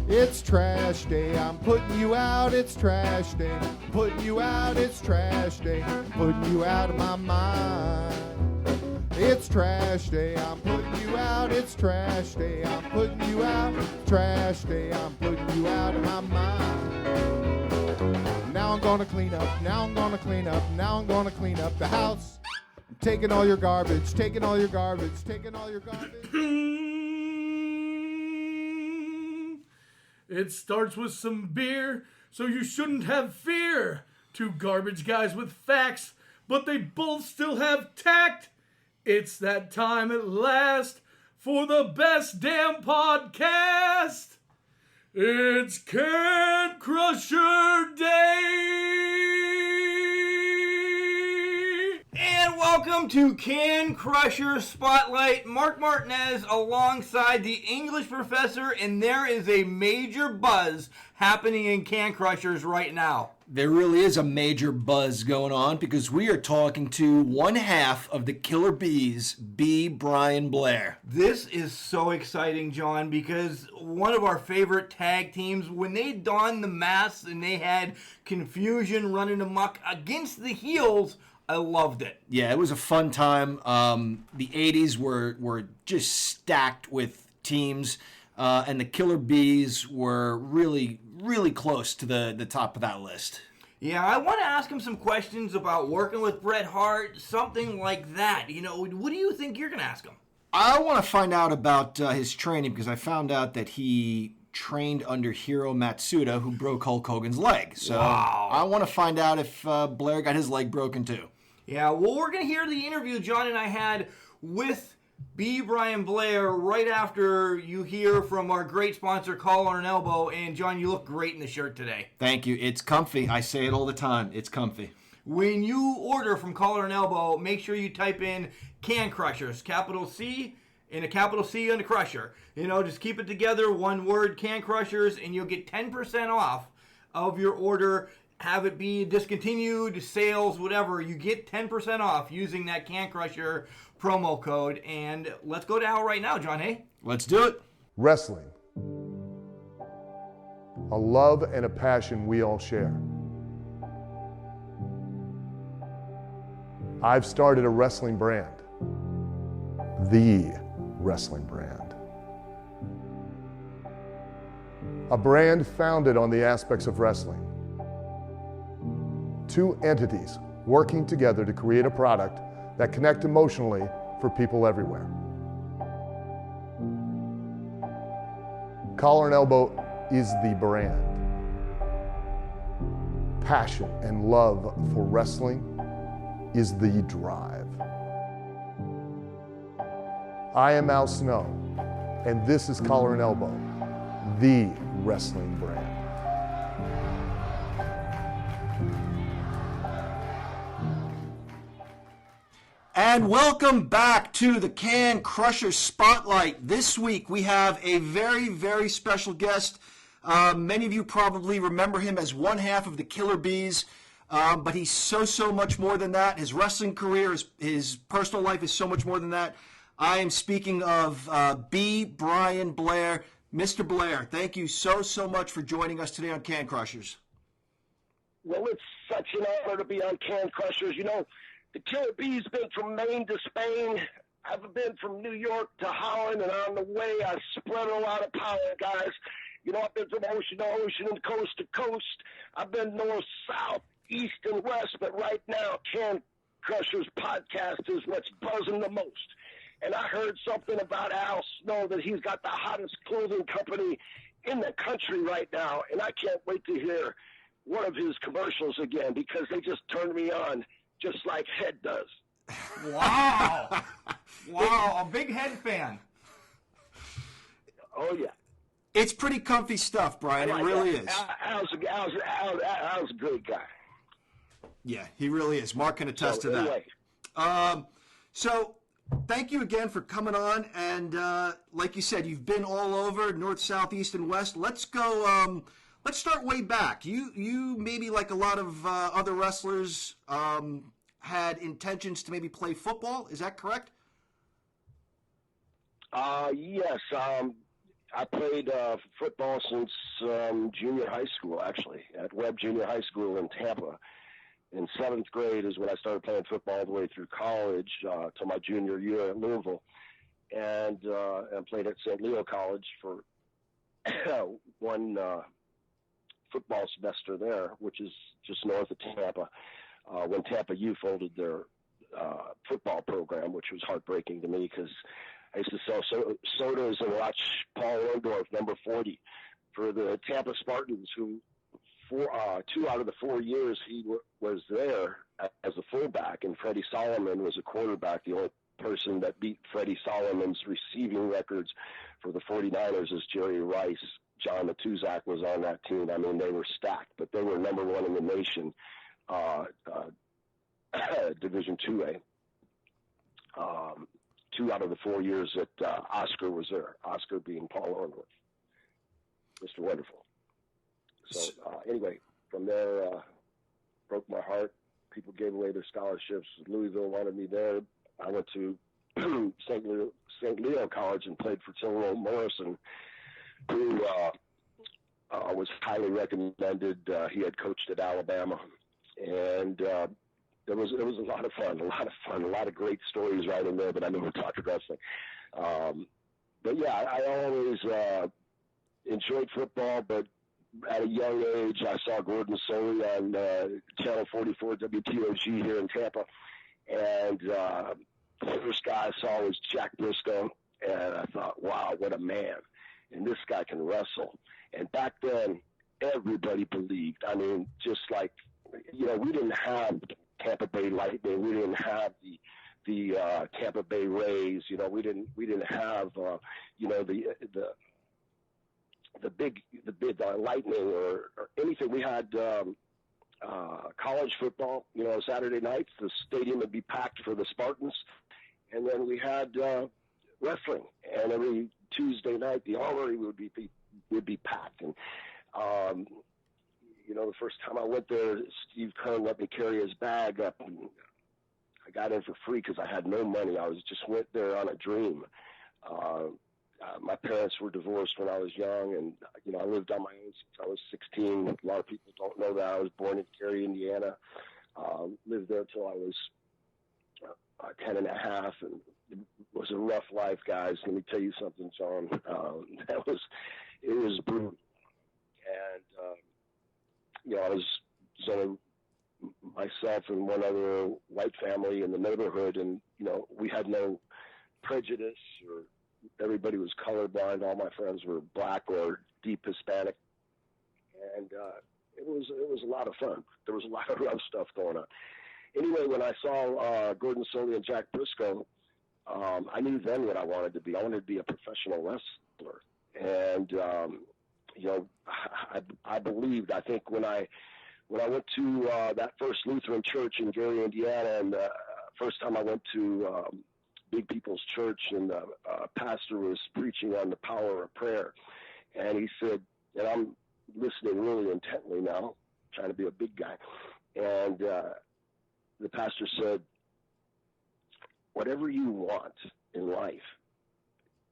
It's trash day, I'm putting you out, it's trash day. Putting you out, it's trash day. Putting you out of my mind. It's trash day, I'm putting you out, it's trash day. I'm putting you out, trash day, I'm putting you out of my mind. Now I'm gonna clean up, now I'm gonna clean up, now I'm gonna clean up the house. I'm taking all your garbage, taking all your garbage, taking all your garbage. It starts with some beer, so you shouldn't have fear. Two garbage guys with facts, but they both still have tact. It's that time at last for the best damn podcast. It's Can Crusher Day! And welcome to Can Crusher Spotlight. Mark Martinez alongside the English professor, and there is a major buzz happening in Can Crushers right now. There really is a major buzz going on because we are talking to one half of the Killer Bees, B. Brian Blair. This is so exciting, John, because one of our favorite tag teams, when they donned the masks and they had confusion running amok against the heels, I loved it. Yeah, it was a fun time. The 80s were just stacked with teams, and the Killer Bees were really close to the top of that list. Yeah, I want to ask him some questions about working with Bret Hart, something like that. You know, what do you think you're going to ask him? I want to find out about his training because I found out that he trained under Hiro Matsuda, who broke Hulk Hogan's leg. So wow. I want to find out if Blair got his leg broken too. Yeah, well, we're going to hear the interview John and I had with B. Brian Blair right after you hear from our great sponsor, Collar and Elbow. And, John, you look great in the shirt today. Thank you. It's comfy. I say it all the time. It's comfy. When you order from Collar and Elbow, make sure you type in Can Crushers, capital C and a capital C on the crusher. You know, just keep it together, one word, Can Crushers, and you'll get 10% off of your order. Have it be discontinued, sales, whatever. You get 10% off using that Can Crusher promo code. And let's go down right now, John, hey? Let's do it. Wrestling. A love and a passion we all share. I've started a wrestling brand. The wrestling brand. A brand founded on the aspects of wrestling. Two entities working together to create a product that connect emotionally for people everywhere. Collar and Elbow is the brand. Passion and love for wrestling is the drive. I am Al Snow, and this is Collar and Elbow, the wrestling brand. And welcome back to the Can Crusher Spotlight. This week we have a very special guest. Many of you probably remember him as one half of the Killer Bees, but he's so much more than that. His wrestling career, his personal life is so much more than that. I am speaking of B. Brian Blair. Mr. Blair, thank you so much for joining us today on Can Crushers. Well, it's such an honor to be on Can Crushers. You know, the Killer Bees been from Maine to Spain. I've been from New York to Holland, and on the way, I spread a lot of power, guys. You know, I've been from ocean to ocean and coast to coast. I've been north, south, east, and west, but right now, Can Crushers podcast is what's buzzing the most. And I heard something about Al Snow, that he's got the hottest clothing company in the country right now, and I can't wait to hear one of his commercials again, because they just turned me on, just like Head does. Wow. Wow, a big Head fan. Oh, yeah. It's pretty comfy stuff, Brian. It really is. Al's a great guy. Yeah, he really is. Mark can attest to that. Anyway. So thank you again for coming on. And like you said, you've been all over, north, south, east, and west. Let's go. Let's start way back. You maybe like a lot of other wrestlers had intentions to maybe play football. Is that correct? Yes. I played football since junior high school, actually, at Webb Junior High School in Tampa. In 7th grade is when I started playing football all the way through college to my junior year at Louisville, and played at St. Leo College for one football semester there, which is just north of Tampa, when Tampa U folded their football program, which was heartbreaking to me because I used to sell sodas and watch Paul Orndorff, number 40, for the Tampa Spartans, who 2 out of the 4 years he was there as a fullback, and Freddie Solomon was a quarterback. The only person that beat Freddie Solomon's receiving records for the 49ers is Jerry Rice. John Matuzak was on that team. I mean, they were stacked, but they were number 1 in the nation, Division 2A. 2 out of the 4 years that Oscar was there, Oscar being Paul Orndorff, Mr. Wonderful. So anyway, from there, broke my heart. People gave away their scholarships. Louisville wanted me there. I went to St. Leo College and played for Tyrone Morrison, who was highly recommended. He had coached at Alabama, and it was a lot of fun, a lot of great stories right in there. But I never talked wrestling. But yeah, I always enjoyed football, but at a young age, I saw Gordon Soley on Channel 44 WTOG here in Tampa, and the first guy I saw was Jack Briscoe, and I thought, wow, what a man, and this guy can wrestle. And back then, everybody believed. I mean, just like, we didn't have Tampa Bay Lightning, we didn't have the Tampa Bay Rays, we didn't have the big Lightning or anything. We had college football, Saturday nights, the stadium would be packed for the Spartans. And then we had wrestling, and every Tuesday night the Armory would be packed. And the first time I went there, Steve Kern let me carry his bag up, and I got in for free because I had no money. I just went there on a dream. My parents were divorced when I was young, and I lived on my own since I was 16. A lot of people don't know that. I was born in Cary, Indiana. Lived there till I was 10 and a half, and it was a rough life, guys. Let me tell you something, John. It was brutal. And I was only myself and one other white family in the neighborhood, and we had no prejudice, or everybody was colorblind. All my friends were black or deep Hispanic, and it was a lot of fun. There was a lot of rough stuff going on. Anyway, when I saw Gordon Soley and Jack Briscoe, I knew then what I wanted to be. I wanted to be a professional wrestler, and I believed. I think when I went to that first Lutheran church in Gary, Indiana, and first time I went to Big People's Church, and the pastor was preaching on the power of prayer, and he said, and I'm listening really intently now, trying to be a big guy, and the pastor said, whatever you want in life,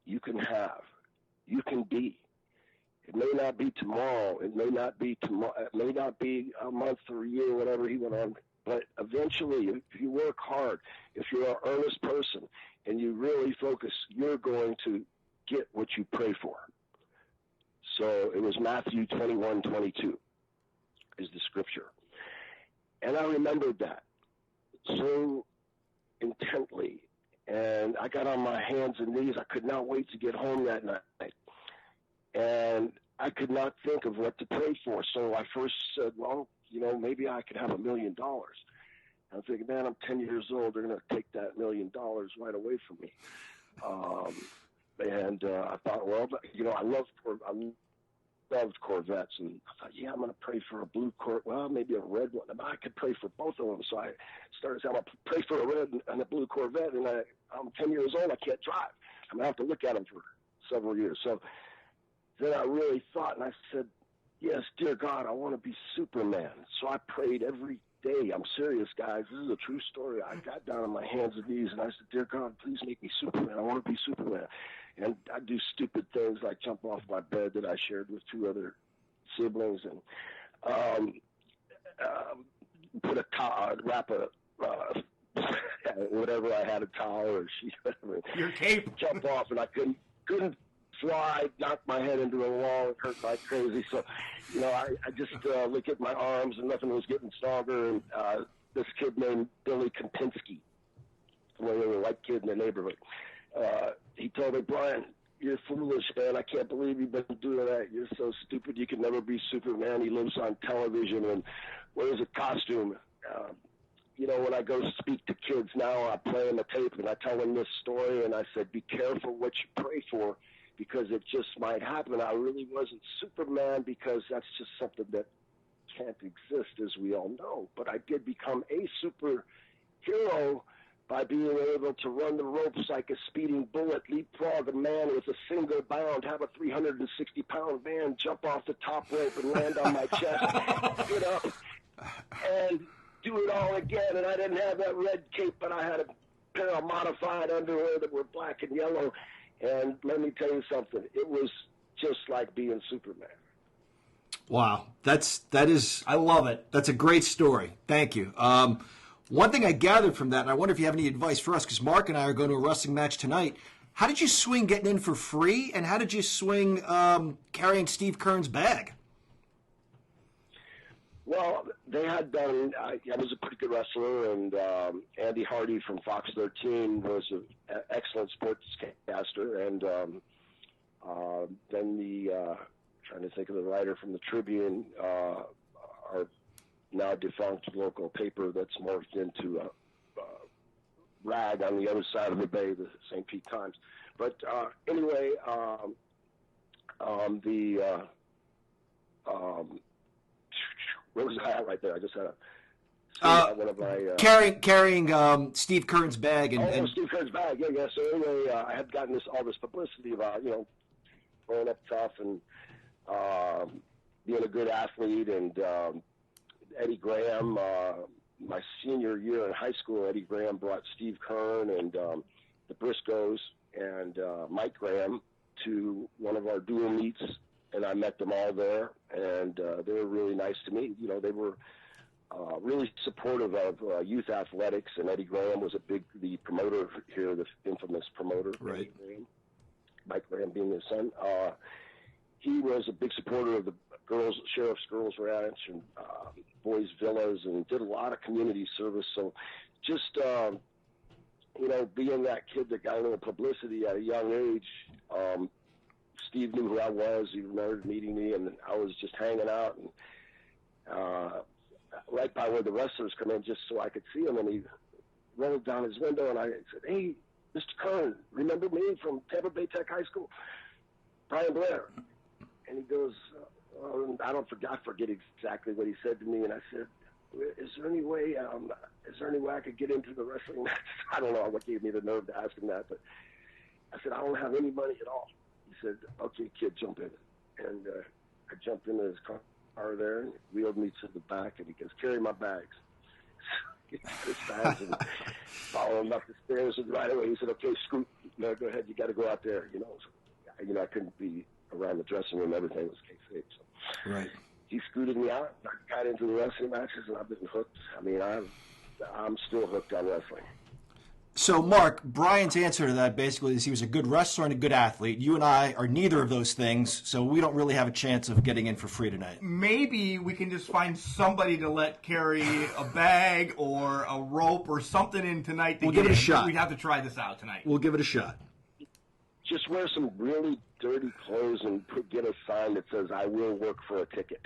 you can have, you can be. It may not be tomorrow. It may not be It may not be a month or a year, whatever he went on. But eventually, if you work hard, if you're an earnest person, and you really focus, you're going to get what you pray for. So it was Matthew 21:22 is the scripture. And I remembered that so intently. And I got on my hands and knees. I could not wait to get home that night. And I could not think of what to pray for. So I first said, well, maybe I could have $1 million. I'm thinking, man, I'm 10 years old. They're going to take that $1 million right away from me. And I thought, well, I loved Corvettes. And I thought, yeah, I'm going to pray for a blue Corvette. Well, maybe a red one. I could pray for both of them. So I started saying, I'm going to pray for a red and a blue Corvette. And I'm 10 years old. I can't drive. I'm going to have to look at them for several years. So then I really thought, and I said, yes, dear God, I want to be Superman. So I prayed every day. I'm serious, guys. This is a true story. I got down on my hands and knees, and I said, dear God, please make me Superman. I want to be Superman. And I do stupid things like jump off my bed that I shared with 2 other siblings, and put a towel, wrap a whatever I had, a towel or sheet, whatever. Your cape. Jump off, and I couldn't fly. Knocked my head into a wall. It hurt like crazy. So, I just look at my arms, and nothing was getting stronger. And this kid named Billy Kempinski, one of the white kid in the neighborhood, he told me, "Brian, you're foolish, man. I can't believe you've been doing that. You're so stupid. You can never be Superman. He lives on television and wears a costume." When I go speak to kids now, I play them a tape and I tell them this story, and I said, be careful what you pray for, because it just might happen. I really wasn't Superman, because that's just something that can't exist, as we all know. But I did become a superhero by being able to run the ropes like a speeding bullet, leapfrog a man with a single bound, have a 360-pound man jump off the top rope and land on my chest, get up, and do it all again. And I didn't have that red cape, but I had a pair of modified underwear that were black and yellow. And let me tell you something, it was just like being Superman. Wow, that is, I love it. That's a great story. Thank you. One thing I gathered from that, and I wonder if you have any advice for us, because Mark and I are going to a wrestling match tonight. How did you swing getting in for free, and how did you swing carrying Steve Kern's bag? Well, they had done, I was a pretty good wrestler, and Andy Hardy from Fox 13 was an excellent sportscaster, and then trying to think of the writer from the Tribune, our now defunct local paper that's morphed into a rag on the other side of the bay, the St. Pete Times. But anyway, where was I at right there? I just had one of my carrying Steve Kern's bag and Steve Kern's bag. Yeah. So anyway, I had gotten all this publicity about growing up tough and being a good athlete, and Eddie Graham. My senior year in high school, Eddie Graham brought Steve Kern and the Briscoes and Mike Graham to one of our dual meets, and I met them all there, and they were really nice to me. They were really supportive of youth athletics, and Eddie Graham was the promoter here, the infamous promoter. Right. Mike Graham being his son. He was a big supporter of the Sheriff's Girls Ranch and Boys Villas, and did a lot of community service. So just, being that kid that got a little publicity at a young age, Steve knew who I was. He remembered meeting me, and I was just hanging out and right by where the wrestlers come in just so I could see him. And he rolled down his window, and I said, "Hey, Mr. Kern, remember me from Tampa Bay Tech High School? Brian Blair." And he goes, I forget exactly what he said to me. And I said, is there any way I could get into the wrestling match? I don't know what gave me the nerve to ask him that, but I said, I don't have any money at all. He said, okay, kid, jump in. And I jumped into his car there, and he wheeled me to the back, and he goes, carry my bags. Get his bags and follow him up the stairs, and right away he said, okay, Scoot, go ahead, you got to go out there. So, I couldn't be around the dressing room. Everything was kayfabe. So right. He scooted me out. I got into the wrestling matches, and I've been hooked. I mean, I'm still hooked on wrestling. So, Mark, Brian's answer to that basically is he was a good wrestler and a good athlete. You and I are neither of those things, so we don't really have a chance of getting in for free tonight. Maybe we can just find somebody to let carry a bag or a rope or something in tonight. We'll give it a shot. We'd have to try this out tonight. We'll give it a shot. Just wear some really dirty clothes and get a sign that says, I will work for a ticket.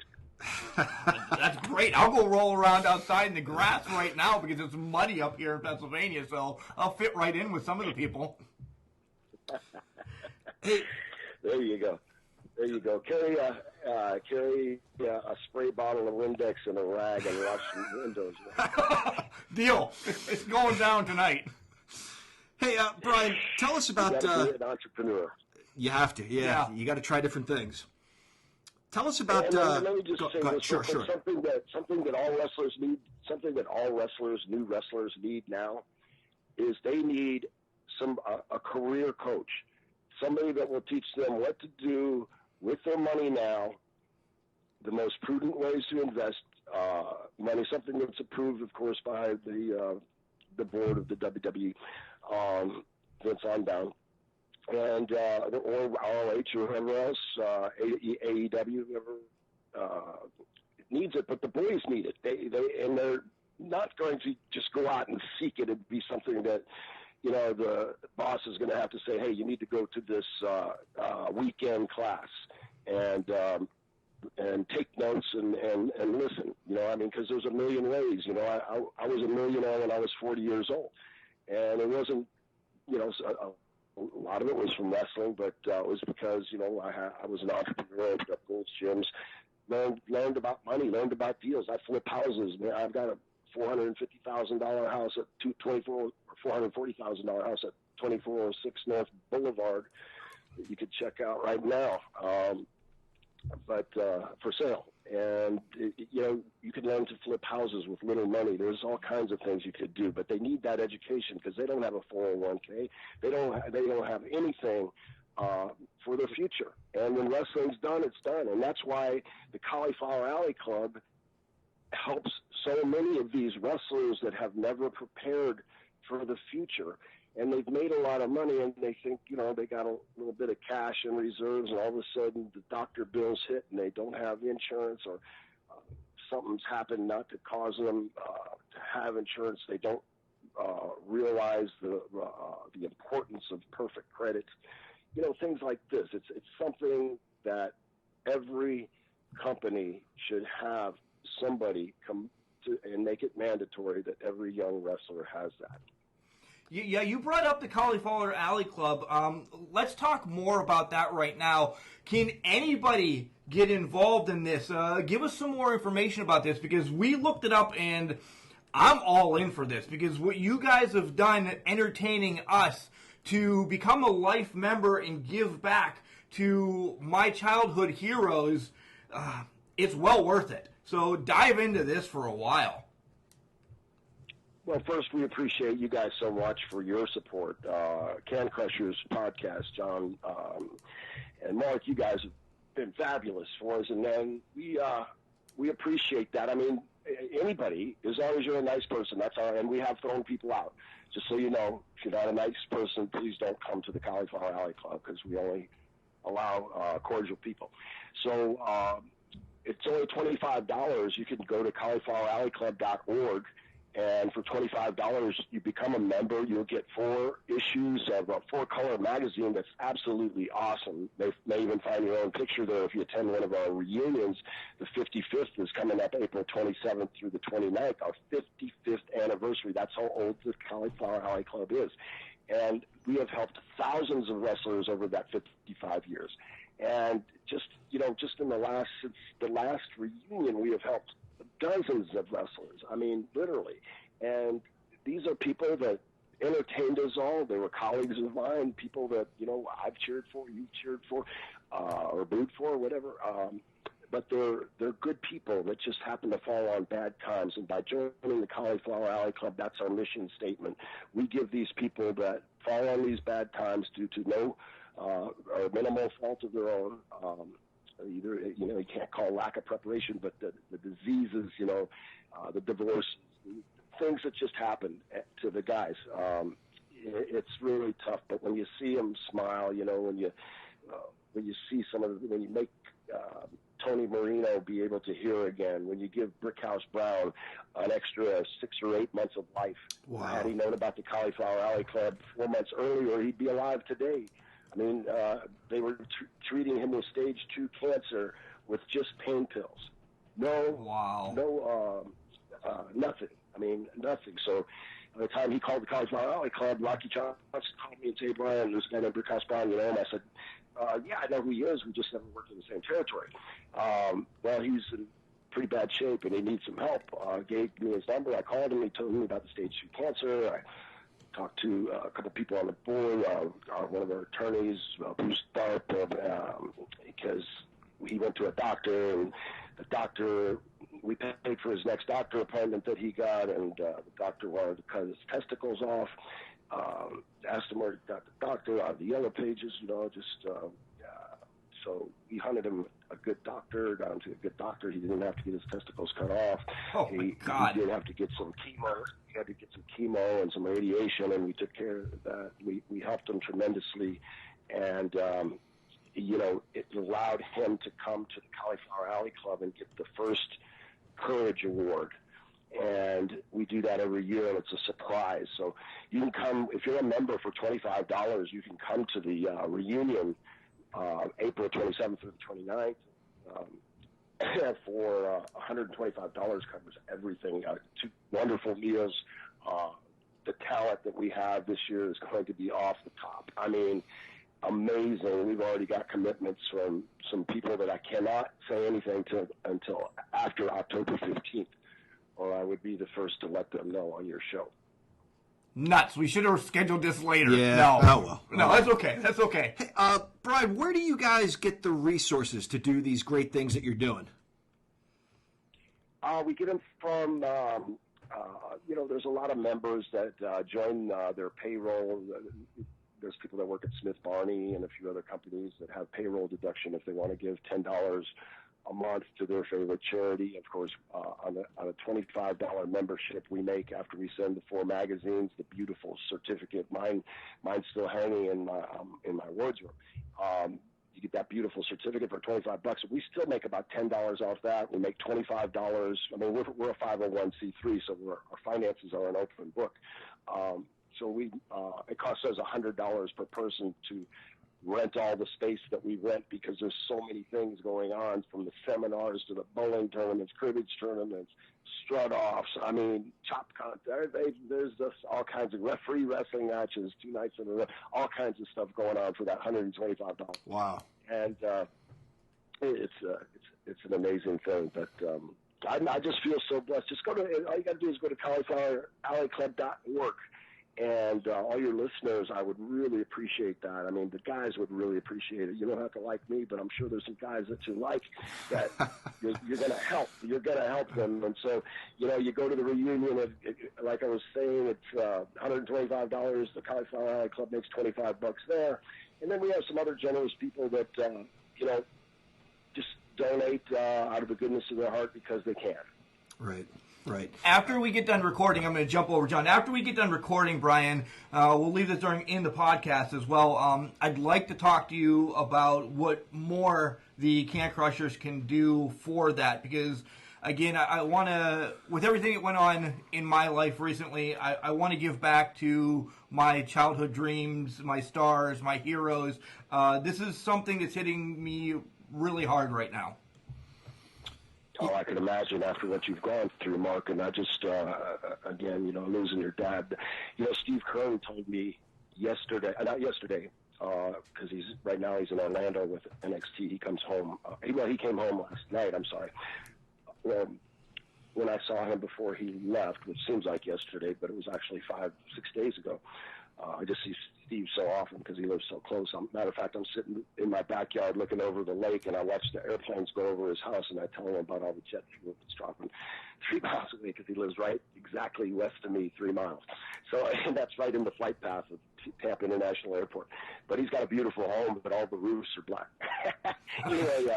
That's great. I'll go roll around outside in the grass right now because it's muddy up here in Pennsylvania, so I'll fit right in with some of the people. There you go. Carry a spray bottle of Windex and a rag and wash some windows. Deal. It's going down tonight. Hey, Brian, tell us about... You gotta be an entrepreneur. You have to, yeah. You got to try different things. Tell us about... let me just say this. Sure. Something that all wrestlers need, new wrestlers need now, is they need a career coach, somebody that will teach them what to do with their money now, the most prudent ways to invest money, something that's approved, of course, by the board of the WWE, Vince on down, and or ROH or whoever else, AEW, whoever needs it, but the boys need it. And they're not going to just go out and seek it and be something that, you know, the boss is going to have to say, hey, you need to go to this weekend class and take notes and listen, you know, I mean, because there's a million ways, you know. I was a millionaire when I was 40 years old, and it wasn't, you know, a lot of it was from wrestling, but it was because, you know, I was an entrepreneur, opened up Gold's Gyms, learned about money, learned about deals. I flip houses. Man, I've got a $450,000 house at $440,000 house at 2406 North Boulevard that you could check out right now. But for sale. And, you know, you can learn to flip houses with little money. There's all kinds of things you could do, but they need that education because they don't have a 401k. They don't have anything for their future. And when wrestling's done, it's done. And that's why the Cauliflower Alley Club helps so many of these wrestlers that have never prepared for the future. And they've made a lot of money, and they think, you know, they got a little bit of cash in reserves, and all of a sudden the doctor bills hit, and they don't have insurance, or something's happened not to cause them to have insurance. They don't realize the importance of perfect credit. You know, things like this. It's something that every company should have somebody come to and make it mandatory that every young wrestler has that. Yeah, you brought up the Cauliflower Alley Club. Let's talk more about that right now. Can anybody get involved in this? Give us some more information about this, because we looked it up, and I'm all in for this, because what you guys have done entertaining us to become a life member and give back to my childhood heroes, it's well worth it. So dive into this for a while. Well, first, we appreciate you guys so much for your support. Can Crushers podcast, John and Mark, you guys have been fabulous for us, and then we appreciate that. I mean, anybody, as long as you're a nice person, that's all. And we have thrown people out. Just so you know, if you're not a nice person, please don't come to the Cauliflower Alley Club, because we only allow cordial people. So it's only $25. You can go to caulifloweralleyclub.org. And for $25, you become a member. You'll get 4 issues of a 4-color magazine that's absolutely awesome. They may even find your own picture there if you attend one of our reunions. The 55th is coming up April 27th through the 29th, our 55th anniversary. That's how old the Cauliflower Alley Club is. And we have helped thousands of wrestlers over that 55 years. And just in the last reunion, we have helped dozens of wrestlers. I mean, literally. And these are people that entertained us all. They were colleagues of mine, people that, you know, I've cheered for, you cheered for, or booed for, whatever. But they're good people that just happen to fall on bad times. And by joining the Cauliflower Alley Club, that's our mission statement. We give these people that fall on these bad times due to no or minimal fault of their own, either, you know, you can't call lack of preparation, but the diseases, you know, the divorce, things that just happen to the guys. It's really tough, but when you see them smile, you know, when you see when you make Tony Marino be able to hear again, when you give Brickhouse Brown an extra 6 or 8 months of life. Wow. Had he known about the Cauliflower Alley Club 4 months earlier, he'd be alive today. I mean, they were treating him with stage 2 cancer with just pain pills. Nothing. I mean, nothing. So by the time he called the Cauliflower Alley Club, Rocky Johnson called me and said, Brian, there's a guy named Brickhouse Brown, you know, and I said, yeah, I know who he is. We just never worked in the same territory. Well, he's in pretty bad shape, and he needs some help. Gave me his number. I called him. He told me about the stage 2 cancer. I talked to a couple people on the board, one of our attorneys, Bruce Tharp, because he went to a doctor, and the doctor, we paid for his next doctor appointment that he got, and the doctor wanted to cut his testicles off. asked him where he got the doctor out of the Yellow Pages, so we hunted him a good doctor, got him to a good doctor. He didn't have to get his testicles cut off. Oh, my God. He did have to get some chemo. He had to get some chemo and some radiation, and we took care of that. We helped him tremendously, and, it allowed him to come to the Cauliflower Alley Club and get the first Courage Award. And we do that every year, and it's a surprise. So you can come, if you're a member for $25, you can come to the reunion April 27th through the 29th. For $125 covers everything. 2 wonderful meals. The talent that we have this year is going to be off the top. I mean, amazing. We've already got commitments from some people that I cannot say anything to until after October 15th, or I would be the first to let them know on your show. Nuts. We should have scheduled this later. Yeah. No. Oh, well. No, that's okay. That's okay. Hey, Brian, where do you guys get the resources to do these great things that you're doing? We get them from, there's a lot of members that join their payroll. There's people that work at Smith Barney and a few other companies that have payroll deduction if they want to give $10 a month to their favorite charity. Of course, on a $25 membership we make after we send the 4 magazines, the beautiful certificate. Mine's still hanging in my wardrobe. You get that beautiful certificate for $25. We still make about $10 off that. We make $25. I mean, we're a 501c3, so our finances are an open book. So it costs us $100 per person to rent all the space that we rent, because there's so many things going on, from the seminars to the bowling tournaments, cribbage tournaments, strut offs. I mean, chop contest. There's just all kinds of free wrestling matches, 2 nights in a row, all kinds of stuff going on for that $125. Wow. And it's an amazing thing. But I just feel so blessed. Just all you got to do is go to caulifloweralleyclub.org. And all your listeners, I would really appreciate that. I mean, the guys would really appreciate it. You don't have to like me, but I'm sure there's some guys that you like that you're going to help. You're going to help them. And so, you go to the reunion. Like I was saying, it's $125. The Cauliflower Alley Club makes $25 there. And then we have some other generous people that, just donate out of the goodness of their heart because they can. Right. Right. After we get done recording, I'm going to jump over, John. After we get done recording, Brian, we'll leave this in the podcast as well. I'd like to talk to you about what more the Can Crushers can do for that, because, again, I want to, with everything that went on in my life recently, I want to give back to my childhood dreams, my stars, my heroes. This is something that's hitting me really hard right now. Oh, I can imagine after what you've gone through, Mark, and I just, again, losing your dad. Steve Kern told me yesterday, not yesterday, because right now he's in Orlando with NXT. He comes home. He came home last night, I'm sorry. When I saw him before he left, which seems like yesterday, but it was actually 5-6 days ago. I just see Steve so often because he lives so close. Matter of fact, I'm sitting in my backyard looking over the lake, and I watch the airplanes go over his house, and I tell him about all the jet fuel that's dropping 3 miles away, because he lives right exactly west of me, 3 miles. So, and that's right in the flight path of Tampa International Airport. But he's got a beautiful home, but all the roofs are black. Anyway,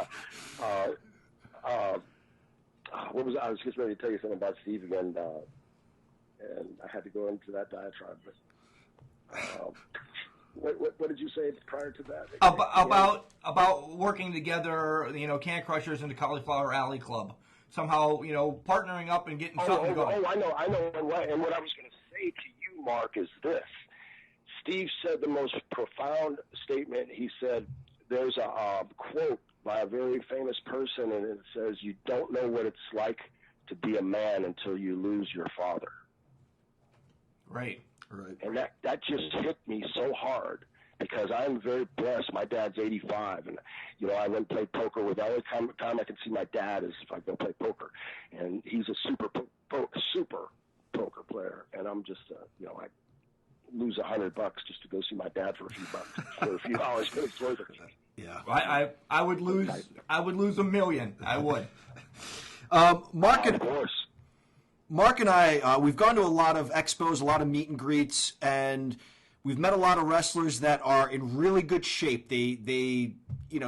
I was just ready to tell you something about Steve again, and I had to go into that diatribe, but what did you say prior to that? About working together, Can Crushers and the Cauliflower Alley Club. Somehow, partnering up and getting something going. I know. And what I was going to say to you, Mark, is this. Steve said the most profound statement. He said, there's a quote by a very famous person, and it says, "You don't know what it's like to be a man until you lose your father." Right. And that just hit me so hard, because I'm very blessed. My dad's 85, and I went and played poker with. The only time I can see my dad is if I go play poker, and he's a super poker player, and I'm just I lose $100 just to go see my dad for a few bucks for a few hours. Yeah, I would lose $1 million. I would. Mark, of course. Mark and I, we've gone to a lot of expos, a lot of meet and greets, and we've met a lot of wrestlers that are in really good shape. They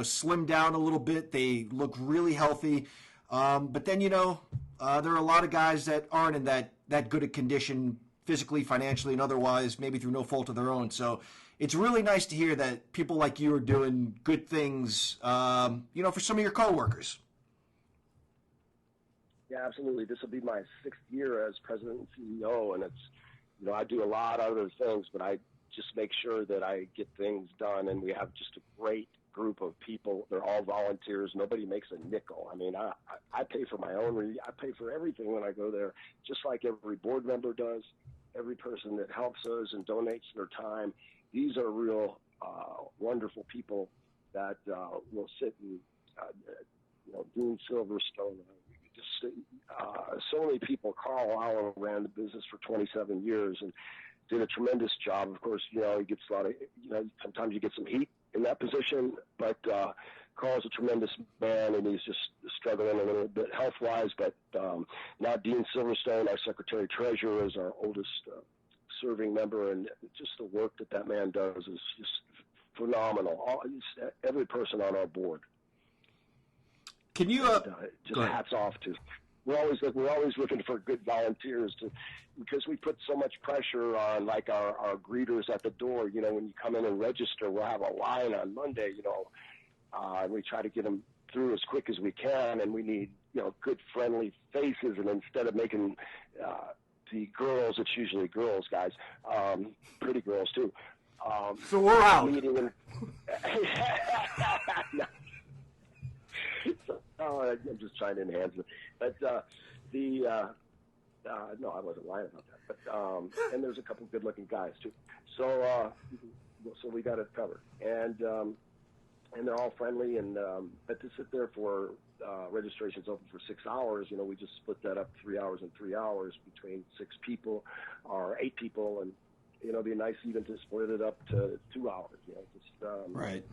slim down a little bit. They look really healthy. But then, there are a lot of guys that aren't in that good a condition physically, financially, and otherwise, maybe through no fault of their own. So it's really nice to hear that people like you are doing good things, for some of your coworkers. Yeah, absolutely. This will be my 6th year as president and CEO, and it's, I do a lot of other things, but I just make sure that I get things done, and we have just a great group of people. They're all volunteers. Nobody makes a nickel. I mean, I pay for my own. I pay for everything when I go there, just like every board member does, every person that helps us and donates their time. These are real wonderful people that will sit and, Dean Silverstone, so many people. Carl Allen ran the business for 27 years and did a tremendous job. Of course, he gets a lot of, sometimes you get some heat in that position, but Carl's a tremendous man, and he's just struggling a little bit health-wise. But now Dean Silverstone, our secretary-treasurer, is our oldest serving member, and just the work that man does is just phenomenal. Every person on our board. Can you just hats off to? We're always looking for good volunteers because we put so much pressure on like our greeters at the door. When you come in and register, we'll have a line on Monday. And we try to get them through as quick as we can, and we need good friendly faces. And instead of making the girls, it's usually girls, guys, pretty girls too. So we're out. I'm just trying to enhance it. But no, I wasn't lying about that. But and there's a couple good-looking guys too. So we got it covered. And they're all friendly. And but to sit there for registrations open for 6 hours, we just split that up 3 hours and 3 hours between 6 people or 8 people, and it'd be nice even to split it up to 2 hours. Right.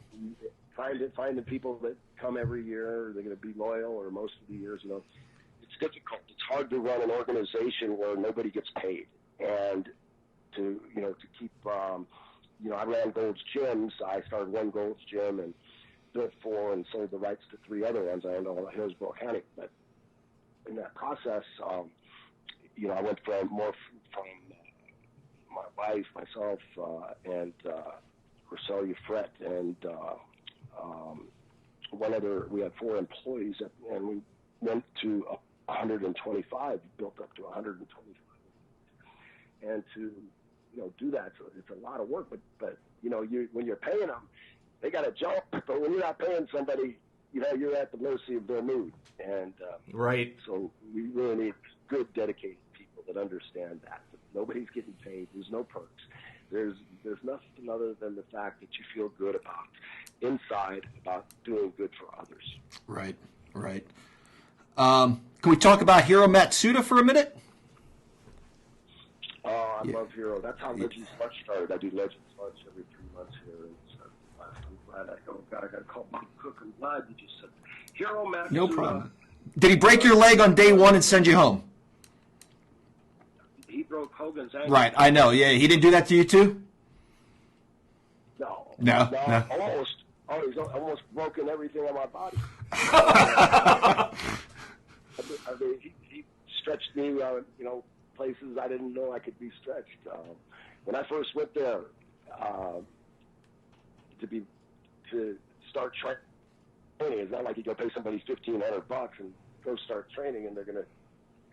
Finding people that come every year, they're going to be loyal, or most of the years, it's difficult. It's hard to run an organization where nobody gets paid, and to keep, I ran Gold's Gyms. I started one Gold's Gym and built 4 and sold the rights to 3 other ones. I owned all of Hillsborough County, but in that process, I went from my wife, myself, and Roselia Fret, and one other. We had 4 employees, and we went to 125, built up to 125, and to do that, so it's a lot of work. But when you're paying them, they got to jump. But when you're not paying somebody, you're at the mercy of their mood, and right. So we really need good, dedicated people that understand that nobody's getting paid. There's no perks. There's nothing other than the fact that you feel good about doing good for others. Right. Can we talk about Hiro Matsuda for a minute? I love Hiro. That's how Legends Lunch started. I do Legends Lunch every 3 months here. I'm glad I got to call Bob Cook. I'm glad you just said Hiro Matsuda. No problem. Did he break your leg on day 1 and send you home? He broke Hogan's ankle. Right, I know. Yeah, he didn't do that to you too? No. Almost. Oh, he's almost broken everything on my body. He stretched me, places I didn't know I could be stretched. When I first went there to start training, it's not like you go pay somebody $1,500 and go start training, and they're going to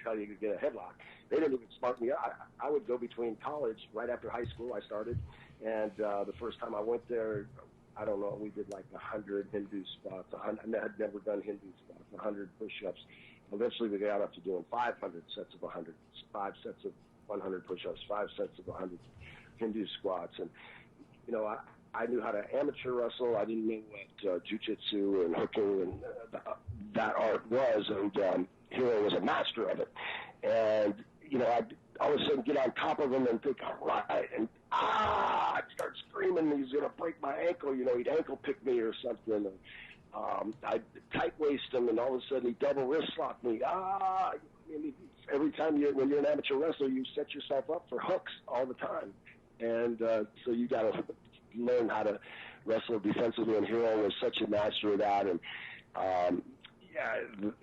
tell you to get a headlock. They didn't even smart me up. I would go between college, right after high school I started, and the first time I went there, I don't know, we did like 100 Hindu squats. I had never done Hindu squats, 100 push-ups. Eventually we got up to doing 500 sets of 100, 5 sets of 100 push-ups, 5 sets of 100 Hindu squats. And, I knew how to amateur wrestle. I didn't know what jiu-jitsu and hooking and that art was, and Hiro was a master of it. And, I'd all of a sudden get on top of him and think, all right, and I'd start screaming, he's going to break my ankle. He'd ankle pick me or something. And, I'd tight waist him, and all of a sudden he'd double wrist lock me. Every time when you're an amateur wrestler, you set yourself up for hooks all the time. And so you got to learn how to wrestle defensively, and Hero was such a master of that. And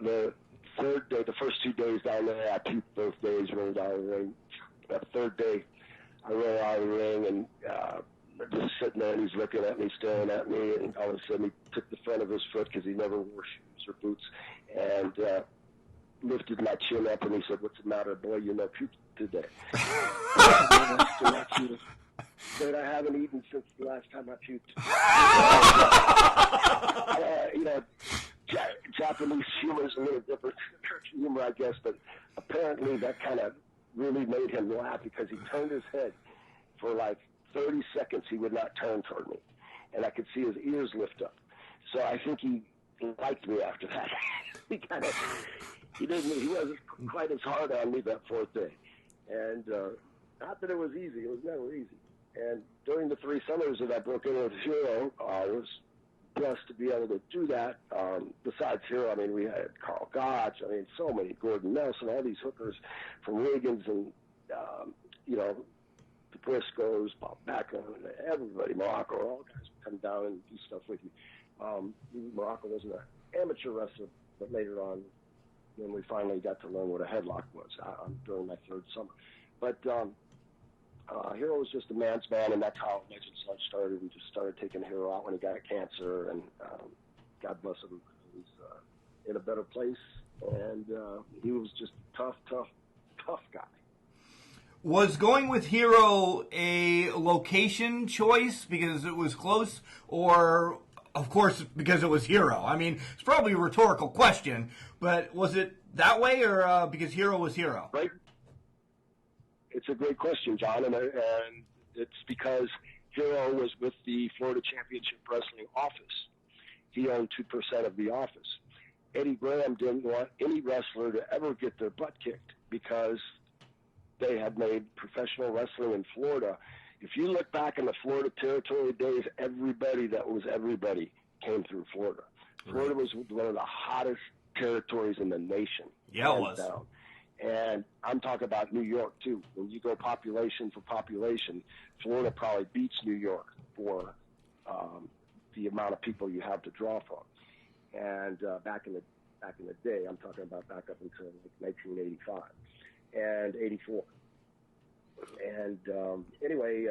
the third day, the first 2 days down there, I puked both days, rolled out of the ring. That third day, I rolled out of the ring, and just sitting there, and he's looking at me, staring at me, and all of a sudden he took the front of his foot, because he never wore shoes or boots, and lifted my chin up, and he said, "What's the matter, boy? You know, puked today." But I haven't eaten since the last time I puked. Japanese humor is a little different humor, I guess, but apparently that kind of really made him laugh, because he turned his head for like 30 seconds. He would not turn toward me, and I could see his ears lift up. So I think he liked me after that. He wasn't quite as hard on me that fourth day, and not that it was easy. It was never easy. And during the 3 summers that I broke in with Hero, I was blessed to be able to do that. Besides Hero, I mean, we had Carl Gotch, I mean, so many, Gordon Nelson, all these hookers from Wiggins, and, the Briscoes, Bob Backlund, everybody, Morocco, all guys would come down and do stuff with you. Morocco wasn't an amateur wrestler, but later on, when we finally got to learn what a headlock was during my 3rd summer. But Hero was just a man's man, and that's how Legend Sludge started. We just started taking Hero out when he got cancer, and God bless him, he's in a better place, and he was just a tough guy. Was going with Hero a location choice because it was close, or, of course, because it was Hero? I mean, it's probably a rhetorical question, but was it that way, or because Hero was Hero? Right. It's a great question, John, and it's because Hero was with the Florida Championship Wrestling office. He owned 2% of the office. Eddie Graham didn't want any wrestler to ever get their butt kicked, because they had made professional wrestling in Florida. If you look back in the Florida territory days, everybody that was everybody came through Florida. Florida was one of the hottest territories in the nation. Yeah, it was. Down. And I'm talking about New York, too. When you go population for population, Florida probably beats New York for the amount of people you have to draw from. And back in the day, I'm talking about back up until like 1985 and 84. And anyway,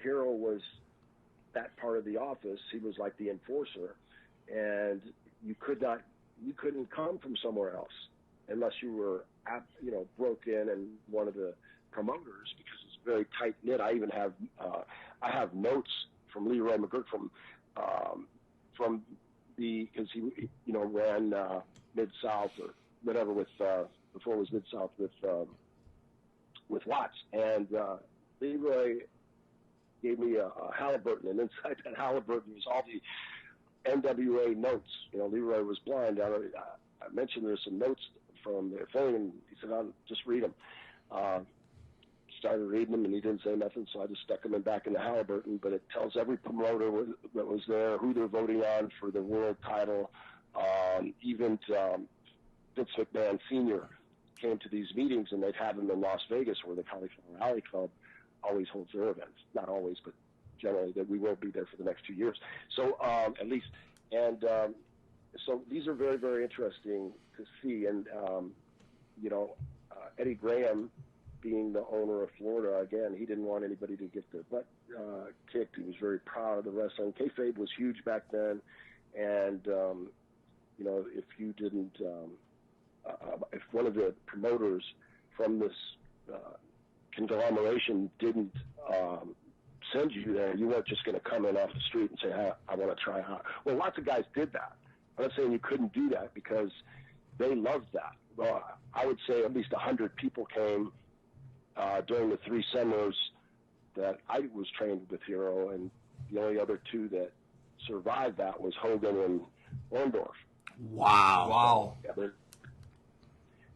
Hero was that part of the office. He was like the enforcer, and you couldn't come from somewhere else unless you were, broke in and one of the promoters, because it's very tight knit. I even have I have notes from Leroy McGurk from because he ran Mid-South or whatever with before it was Mid-South with Watts, and Leroy gave me a Halliburton, and inside that Halliburton was all the NWA notes. Leroy was blind. I mentioned there's some notes from the thing, and he said, "I'll just read them." Started reading them, and he didn't say nothing, so I just stuck them back in the Halliburton. But it tells every promoter that was there who they're voting on for the world title. Even Vince McMahon Sr. came to these meetings, and they'd have them in Las Vegas, where the Cauliflower Alley Club always holds their events. Not always, but generally that we will be there for the next 2 years. So at least, and so these are very, very interesting to see. And Eddie Graham, being the owner of Florida, again, he didn't want anybody to get their butt kicked. He was very proud of the wrestling. Kayfabe was huge back then, and if you didn't, if one of the promoters from this conglomeration didn't send you there, you weren't just going to come in off the street and say, "Hey, I want to try out." Well, lots of guys did that. I'm not saying you couldn't do that, because they loved that. Well, I would say at least 100 people came during the 3 summers that I was trained with Hero, and the only other 2 that survived that was Hogan and Orndorff. Wow. Yeah,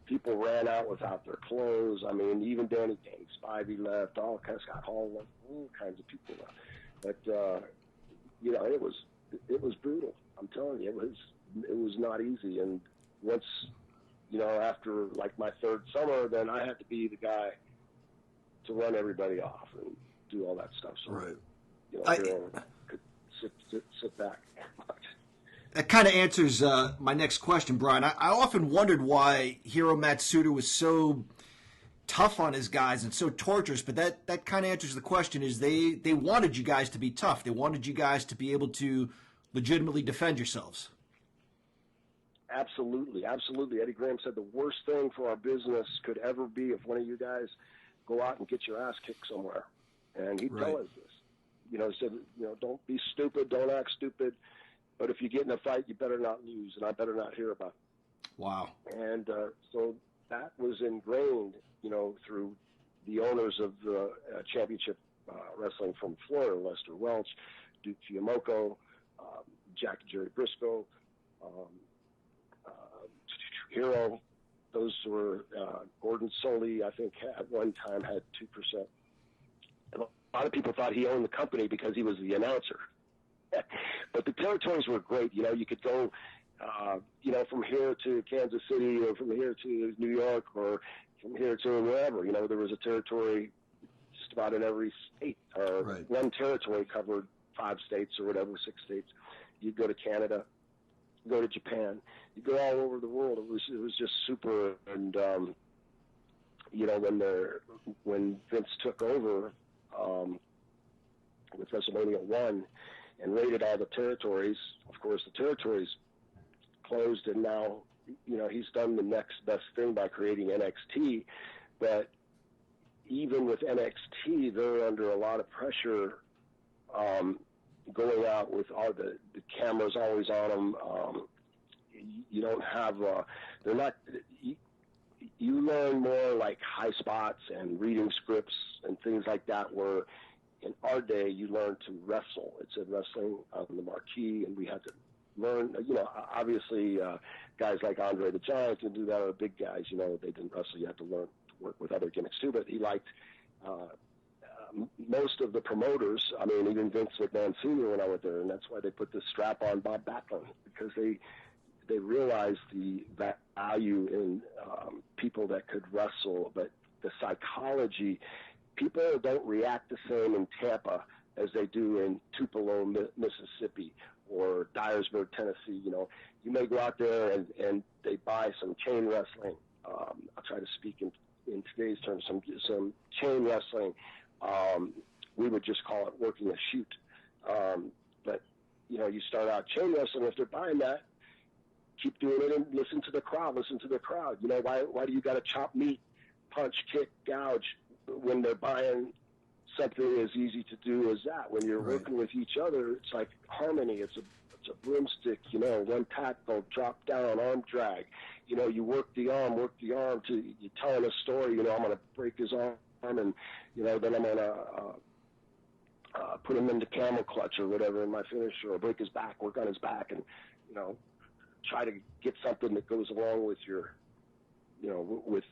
people ran out without their clothes. I mean, even Danny King, Spivey left, all kinds, Scott Hall left, all kinds of people left. But it was brutal. I'm telling you, it was not easy. And once, after like my 3rd summer, then I had to be the guy to run everybody off and do all that stuff. So, Right. you know, everyone could sit back. That kind of answers my next question, Brian. I often wondered why Hiro Matsuda was so tough on his guys and so torturous, but that kind of answers the question. Is they wanted you guys to be tough. They wanted you guys to be able to legitimately defend yourselves. Absolutely. Eddie Graham said the worst thing for our business could ever be if one of you guys go out and get your ass kicked somewhere. And he'd tell us this. You know, he said, you know, don't be stupid, don't act stupid, but if you get in a fight, you better not lose, and I better not hear about it. Wow. And so that was ingrained, you know, through the owners of the championship wrestling from Florida, Lester Welch, Duke Fiumocco, Jack and Jerry Briscoe, Hero. Those were Gordon Soley, I think, at one time had 2%. And a lot of people thought he owned the company because he was the announcer. But the territories were great. You know, you could go, you know, from here to Kansas City or from here to New York or from here to wherever. You know, there was a territory just about in every state. One territory covered 5 states or whatever, 6 states. You'd go to Canada, go to Japan. You go all over the world. It was just super. And you know, when Vince took over with WrestleMania 1 and raided all the territories, of course the territories closed, and now, you know, he's done the next best thing by creating NXT. But even with NXT, they're under a lot of pressure, going out with all the cameras always on them. You don't have, they're not, you learn more like high spots and reading scripts and things like that, where in our day you learned to wrestle. It said wrestling on the marquee, and we had to learn, you know, obviously guys like Andre the Giant can do that, or big guys, you know, they didn't wrestle. You had to learn to work with other gimmicks too, but he liked most of the promoters. I mean, even Vince McMahon Sr. when I went there, and that's why they put the strap on Bob Backlund, because they realized the value in people that could wrestle, but the psychology, people don't react the same in Tampa as they do in Tupelo, Mississippi, or Dyersburg, Tennessee. You know, you may go out there and they buy some chain wrestling. I'll try to speak in today's terms, some chain wrestling. We would just call it working a shoot. But, you know, you start out chain wrestling. If they're buying that, keep doing it and listen to the crowd. You know, why do you got to chop meat, punch, kick, gouge when they're buying something as easy to do as that? When you're working with each other, it's like harmony. It's a broomstick, you know, one tackle, drop down, arm drag. You know, you work the arm to, you're telling a story, you know, I'm going to break his arm, and, you know, then I'm going to put him into camel clutch or whatever in my finisher, or break his back, work on his back, and, you know, try to get something that goes along with your, you know, with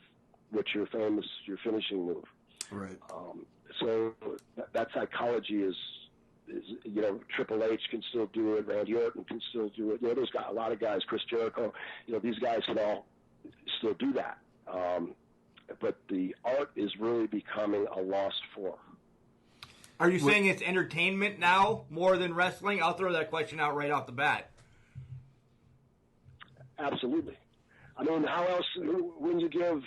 what your finishing move. Right. So that psychology is, you know, Triple H can still do it. Randy Orton can still do it. You know, there's got a lot of guys, Chris Jericho, you know, these guys can all still do that. But the art is really becoming a lost form. Are you saying it's entertainment now more than wrestling? I'll throw that question out right off the bat. Absolutely. I mean, how else, when you give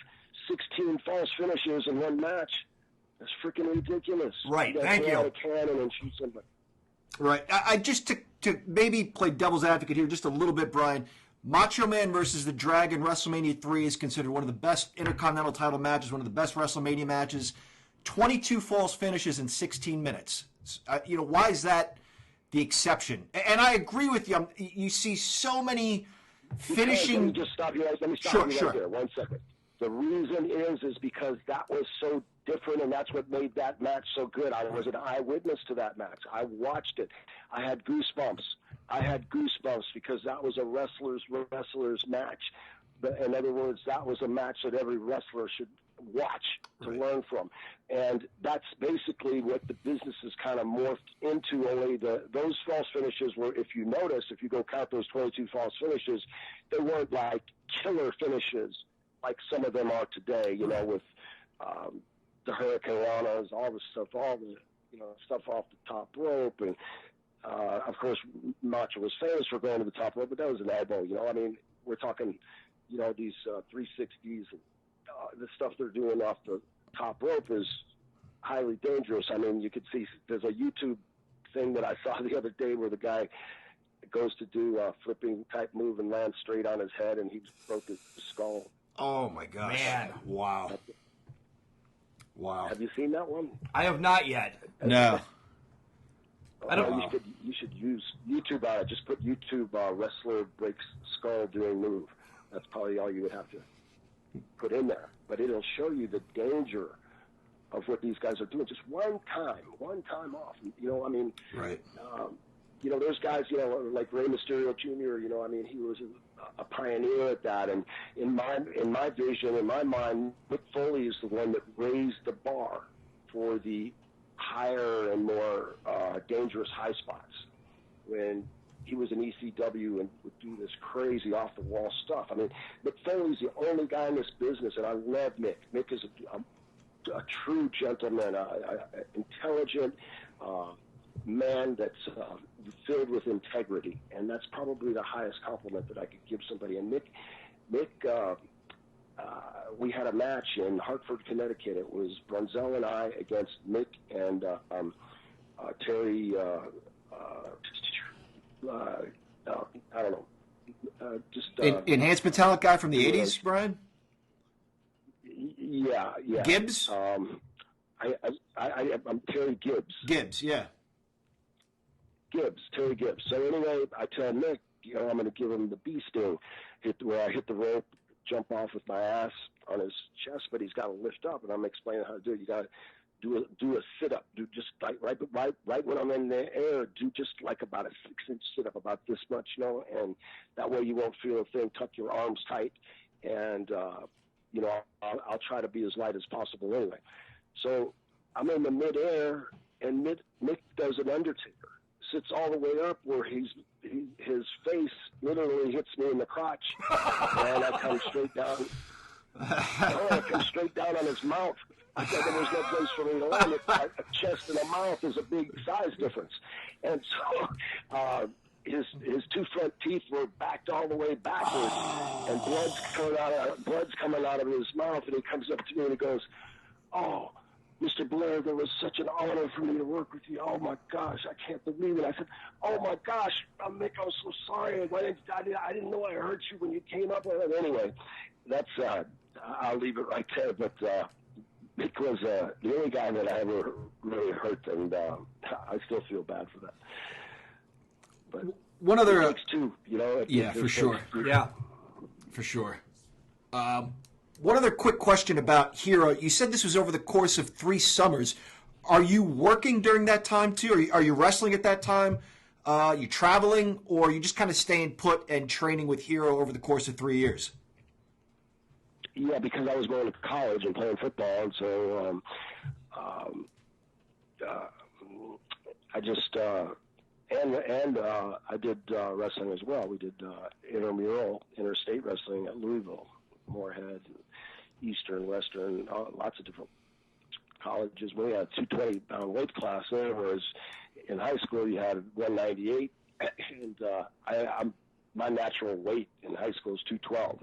16 false finishes in one match, that's freaking ridiculous. Right, thank you. Out a cannon and shoot somebody. Right. I just to maybe play devil's advocate here just a little bit, Brian. Macho Man versus the Dragon, WrestleMania 3 is considered one of the best Intercontinental title matches, one of the best WrestleMania matches. 22 false finishes in 16 minutes. You know, why is that the exception? And I agree with you. You see so many finishing. Let me just stop you. Let me stop you right there. 1 second. The reason is because that was so different, and that's what made that match so good. I was an eyewitness to that match. I watched it. I had goosebumps. Because that was a wrestler's match. But in other words, that was a match that every wrestler should watch to learn from. And that's basically what the business has kind of morphed into, only those false finishes were, if you notice, if you go count those 22 false finishes, they weren't like killer finishes like some of them are today, you know, with the Hurricane Ranas, all the stuff, all the, stuff off the top rope. And, of course, Macho was famous for going to the top rope, but that was an elbow, I mean, we're talking, these 360s. And, the stuff they're doing off the top rope is highly dangerous. I mean, you could see there's a YouTube thing that I saw the other day where the guy goes to do a flipping type move and lands straight on his head, and he broke his skull. Oh my gosh! Man. Wow. Have you seen that one? I have not yet. No. I don't. You should use YouTube on it. Just put YouTube wrestler breaks skull doing move. That's probably all you would have to put in there. But it'll show you the danger of what these guys are doing. Just one time off. I mean, Right. There's guys, like Rey Mysterio Jr. I mean, he was a pioneer at that. And in my vision, in my mind, Mick Foley is the one that raised the bar for the higher and more dangerous high spots. When he was in ECW and would do this crazy off-the-wall stuff. I mean, Mick Foley's the only guy in this business, and I love Mick. Mick is a true gentleman, intelligent man that's filled with integrity, and that's probably the highest compliment that I could give somebody. And Mick, we had a match in Hartford, Connecticut. It was Brunzell and I against Mick and Terry. I don't know. Enhancement talent guy from the 80s, Brian? Yeah. Gibbs? I'm Terry Gibbs. Gibbs, yeah. Terry Gibbs. So anyway, I tell Nick, I'm going to give him the bee sting, where I hit the rope, jump off with my ass on his chest, but he's got to lift up, and I'm explaining how to do it. You got to do a sit-up. Do just like right when I'm in the air, do just like about a 6-inch sit-up, about this much, and that way you won't feel a thing. Tuck your arms tight, and I'll try to be as light as possible anyway. So I'm in the mid-air, and Mick does an Undertaker. Sits all the way up where his face literally hits me in the crotch, and I come straight down. I come straight down on his mouth. I said there was no place for me to land. A chest and a mouth is a big size difference, and so his two front teeth were backed all the way backwards, and blood's coming out of his mouth, and he comes up to me and he goes, "Oh, Mr. Blair, there was such an honor for me to work with you. Oh my gosh, I can't believe it." I said, "Oh my gosh, Mick, I'm so sorry. I didn't know I hurt you when you came up with it." Anyway, that's I'll leave it right there. But Mick was the only guy that I ever really hurt, and I still feel bad for that. But one other, it takes two, yeah, for sure. Yeah, for sure. One other quick question about Hero. You said this was over the course of 3 summers. Are you working during that time too? Are you wrestling at that time? You traveling, or are you just kind of staying put and training with Hero over the course of 3 years? Yeah, because I was going to college and playing football, and so I just I did wrestling as well. We did interstate wrestling at Louisville, Moorhead, Eastern, Western, lots of different colleges. We had a 220-pound weight class there, whereas in high school you had 198, and my natural weight in high school is 212.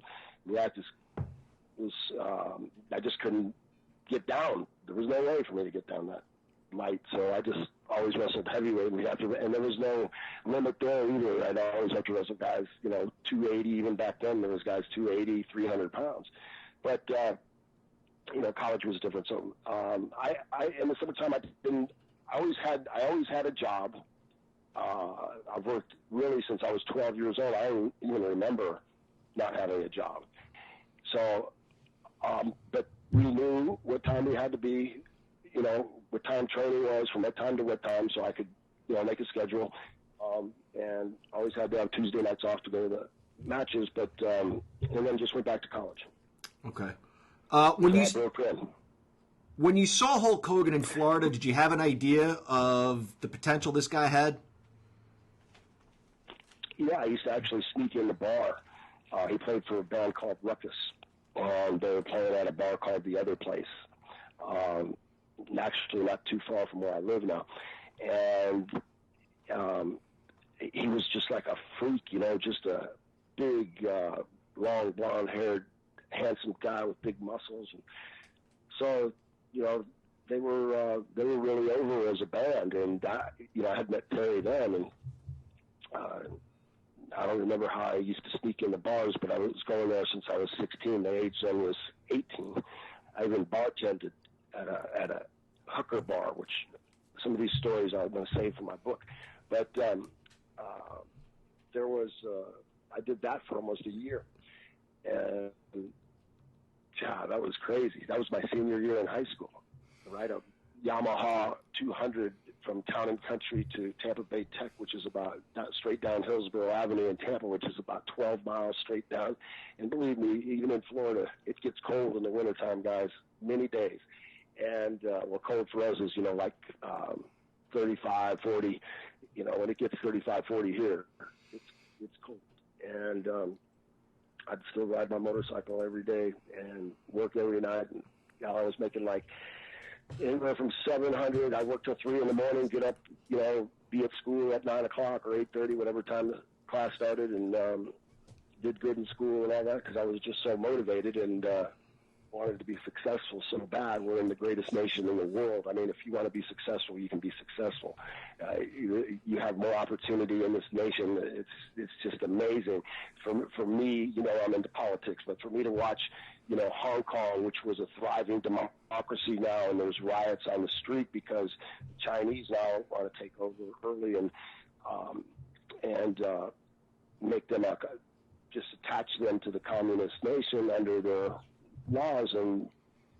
I just couldn't get down. There was no way for me to get down that light, so I just always wrestled heavyweight. And there was no limit there either. I'd always have to wrestle guys, 280. Even back then, there was guys 280, 300 pounds. But college was different. So I in the summertime, I always had a job. I've worked really since I was 12 years old. I don't even remember not having a job. So, but we knew what time we had to be, what time training was, from what time to what time, so I could, make a schedule. And always had to have Tuesday nights off to go to the matches, but and then just went back to college. Okay. When you saw Hulk Hogan in Florida, did you have an idea of the potential this guy had? Yeah, I used to actually sneak in the bar. He played for a band called Ruckus, and they were playing at a bar called The Other Place. actually not too far from where I live now. And he was just like a freak, just a big, long, blonde-haired, handsome guy with big muscles. And so, they were really over as a band. And I had met Terry then, and I don't remember how I used to sneak in the bars, but I was going there since I was 16. The age then was 18. I even bartended at a hooker bar, which some of these stories I'm going to save for my book. But there was I did that for almost a year, and that was crazy. That was my senior year in high school. Right, a Yamaha 200 from Town and Country to Tampa Bay Tech, which is about straight down Hillsborough Avenue in Tampa, which is about 12 miles straight down. And believe me, even in Florida, it gets cold in the wintertime, guys, many days. And cold for us is, like 35, 40. When it gets 35, 40 here, it's cold. And I'd still ride my motorcycle every day and work every night. And I was making like anywhere from $700. I worked till 3 in the morning, get up, be at school at 9 o'clock or 8:30, whatever time the class started, and did good in school and all that because I was just so motivated and wanted to be successful so bad. We're in the greatest nation in the world. I mean, if you want to be successful, you can be successful. You have more opportunity in this nation. It's just amazing. For me, I'm into politics, but for me to watch, Hong Kong, which was a thriving democracy now, and there's riots on the street because the Chinese now want to take over early and make them just attach them to the communist nation under their laws, and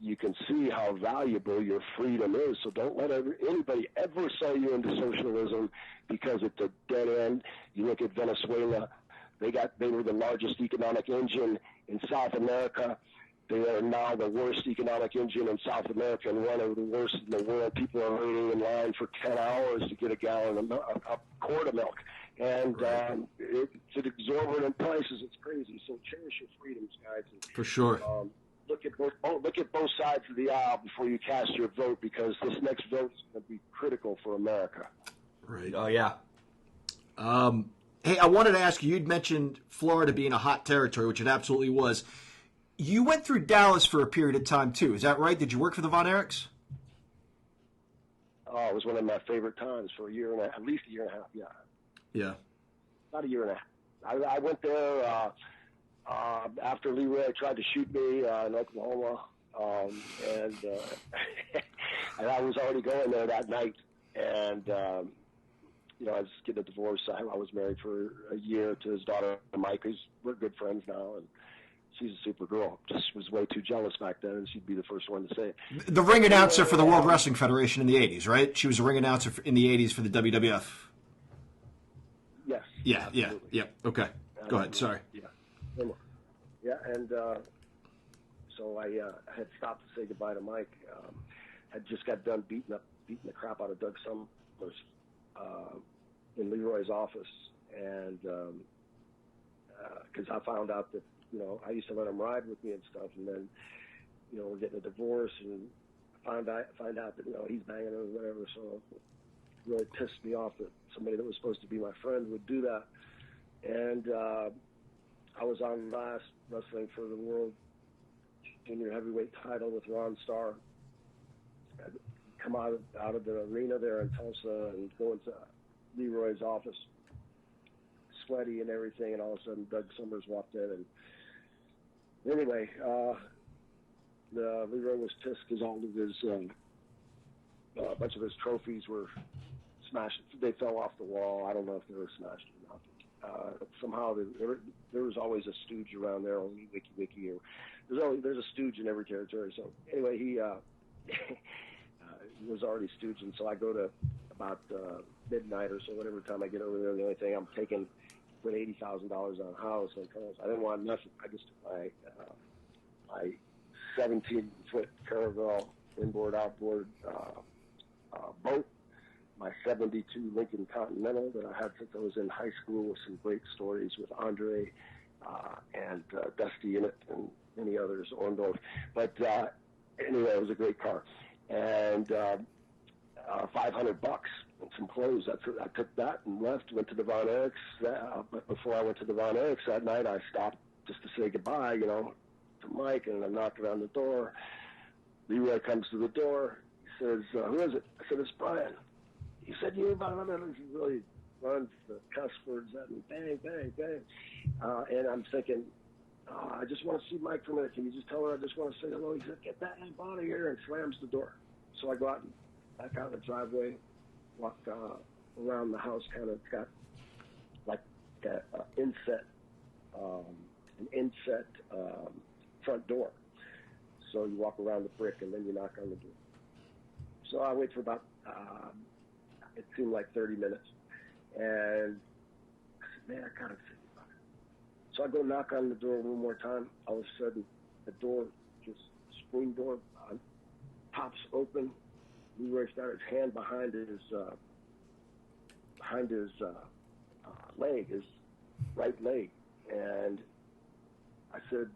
you can see how valuable your freedom is. So don't let anybody ever sell you into socialism because it's a dead end. You look at Venezuela, they were the largest economic engine in South America. They are now the worst economic engine in South America and one of the worst in the world. People are waiting in line for 10 hours to get a quart of milk. And it's at exorbitant prices. It's crazy. So cherish your freedoms, guys. And, for sure. Look at both sides of the aisle before you cast your vote, because this next vote is going to be critical for America. Right. Oh, yeah. Hey, I wanted to ask you, you'd mentioned Florida being a hot territory, which it absolutely was. You went through Dallas for a period of time, too. Is that right? Did you work for the Von Erichs? Oh, it was one of my favorite times for at least a year and a half, yeah. Yeah. About a year and a half. I went there after Leroy tried to shoot me in Oklahoma, and I was already going there that night. And, I was getting a divorce. I was married for a year to his daughter, Mike. We're good friends now, and she's a super girl. Just was way too jealous back then, and she'd be the first one to say it. The ring announcer for the World Wrestling Federation in the 80s, right? She was a ring announcer in the 80s for the WWF. Yes. Yeah, absolutely. Yeah. Okay. Go ahead. Sorry. Yeah. Yeah, and so I had stopped to say goodbye to Mike. Had just got done beating the crap out of Doug Summers in Leroy's office, and because I found out that I used to let him ride with me and stuff, and then we're getting a divorce, and find out that he's banging her or whatever. So it really pissed me off that somebody that was supposed to be my friend would do that. And I was on last wrestling for the World Junior Heavyweight title with Ron Starr. I'd come out of the arena there in Tulsa and go into Leroy's office, sweaty and everything, and all of a sudden Doug Summers walked in. And anyway, Leroy was pissed because all of his a bunch of his trophies were smashed. They fell off the wall. I don't know if they were smashed or not. Somehow there was always a stooge around there, only wiki, or there's a stooge in every territory. So anyway, he was already stooging. So I go to about midnight or so, whatever time I get over there. The only thing I'm taking, put $80,000 on a house. I didn't want nothing. I just took my 17-foot Caravel inboard outboard boat, my 72 Lincoln Continental that I had since I was in high school, with some great stories with Andre and Dusty in it and many others, Orndorff. But anyway, it was a great car. and $500 and some clothes. I took that and left. Went to the Von Erichs. But before I went to the Von Erichs that night, I stopped just to say goodbye, to Mike, and I knocked around the door. Leroy comes to the door. He says, "Who is it?" I said, "It's Brian." He said, "You about this really runs the cuss words at me, bang, bang, bang." And I'm thinking, I just want to see Mike for a minute. Can you just tell her I just want to say hello? He said, "Get that amp out of here," and slams the door. So I go out and back out in the driveway, walk around the house, kind of got like an inset front door. So you walk around the brick and then you knock on the door. So I wait for about, it seemed like 30 minutes. And I said, "Man, I gotta think about it." So I go knock on the door one more time. All of a sudden, the door, just screen door, pops open. Leroy's got his hand behind his leg, his right leg. And I said,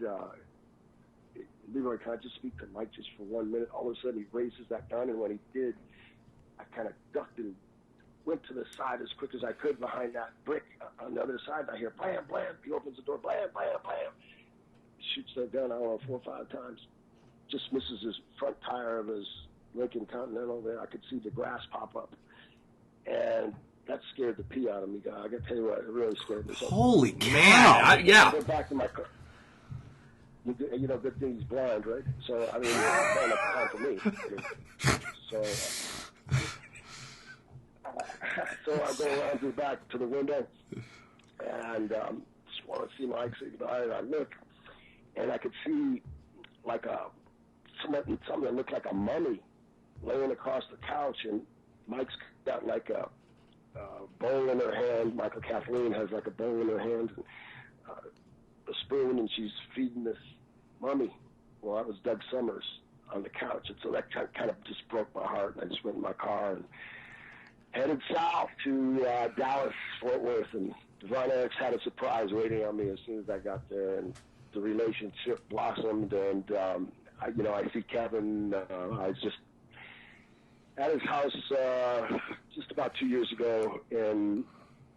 "Leroy, can I just speak to Mike just for 1 minute?" All of a sudden, he raises that gun, and when he did, I kind of ducked and went to the side as quick as I could behind that brick on the other side. I hear blam, blam. He opens the door, blam, blam, blam. Shoots that gun, I don't know, 4 or 5 times. Just misses his front tire of his Lincoln Continental there. I could see the grass pop up. And that scared the pee out of me, guy. I got to tell you what, it really scared me. So, Holy cow. Man, yeah. I went back to my car. Good thing he's blind, right? So, I mean, it's not enough time for me. So I go around to the back to the window and just want to see Mike say goodbye. And I look, and I could see like something that looked like a mummy laying across the couch, and Mike's got like a bowl in her hand. Michael Kathleen has like a bowl in her hand, and a spoon, and she's feeding this mummy. Well, that was Doug Summers on the couch, and so that kind of just broke my heart. And I just went in my car and headed south to Dallas, Fort Worth, and Von Erichs had a surprise waiting on me as soon as I got there, and the relationship blossomed. And I see Kevin. I was just at his house just about 2 years ago in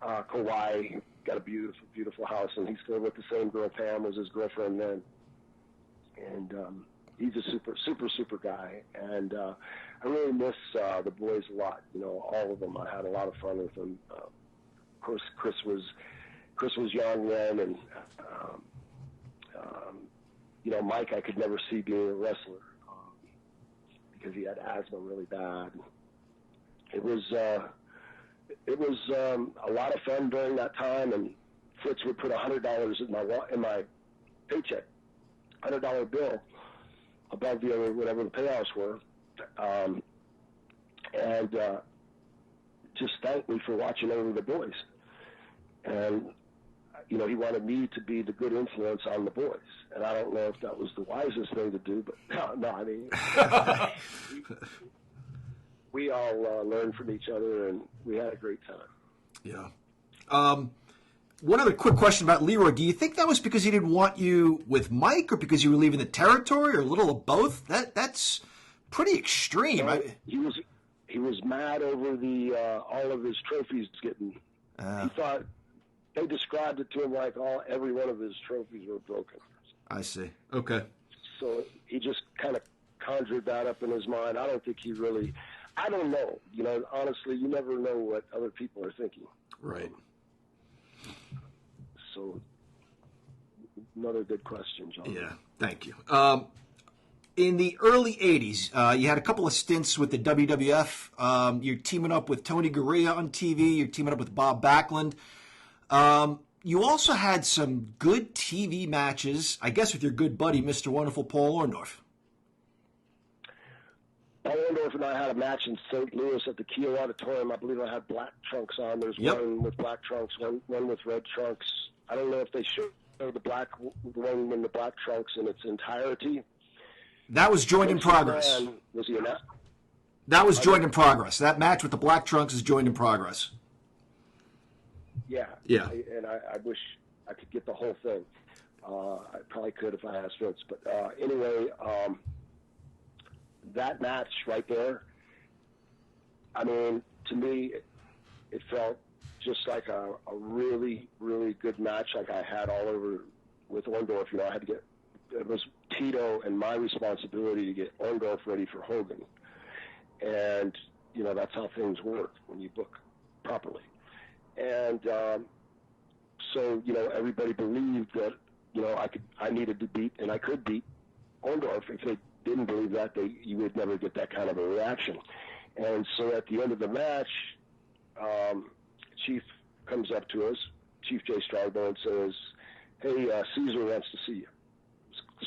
Kauai. Got a beautiful, beautiful house, and he's still with the same girl, Pam, was his girlfriend then. And he's a super, super, super guy. And I really miss the boys a lot. All of them. I had a lot of fun with them. Of course, Chris was young then, and Mike I could never see being a wrestler because he had asthma really bad. It was a lot of fun during that time, and Fritz would put $100 in my paycheck, $100 bill above the other whatever the payouts were, and just thanked me for watching over the boys. And he wanted me to be the good influence on the boys, and I don't know if that was the wisest thing to do, but no, I mean, we all learned from each other, and we had a great time. Yeah. One other quick question about Leroy. Do you think that was because he didn't want you with Mike, or because you were leaving the territory, or a little of both? That's pretty extreme. No, he was mad over the all of his trophies getting. He thought they described it to him like every one of his trophies were broken. I see. Okay. So he just kind of conjured that up in his mind. I don't think he really. I don't know. Honestly, you never know what other people are thinking. Right. So, another good question, John. Yeah, thank you. In the early 80s, you had a couple of stints with the WWF. You're teaming up with Tony Gurria on TV. You're teaming up with Bob Backlund. You also had some good TV matches, I guess, with your good buddy, Mr. Wonderful Paul Orndorff. Paul Orndorff and I had a match in St. Louis at the Keel Auditorium. I believe I had black trunks on. There's one with black trunks, one with red trunks. I don't know if they showed the one in the black trunks in its entirety. That was joined in progress. Was he in that? That was joined in progress. That match with the black trunks is joined in progress. Yeah. Yeah. I wish I could get the whole thing. I probably could if I asked Vince. But anyway, that match right there, I mean, to me, it felt just like a really, really good match like I had all over with Orndorff. You know, I had to get, it was Tito and my responsibility to get Orndorff ready for Hogan. And, you know, that's how things work when you book properly. And so, you know, everybody believed that, you know, I needed to beat, and I could beat Orndorff. If they didn't believe that, you would never get that kind of a reaction. And so at the end of the match, Chief comes up to us, Chief Jay Stradbone, says, hey, Caesar wants to see you.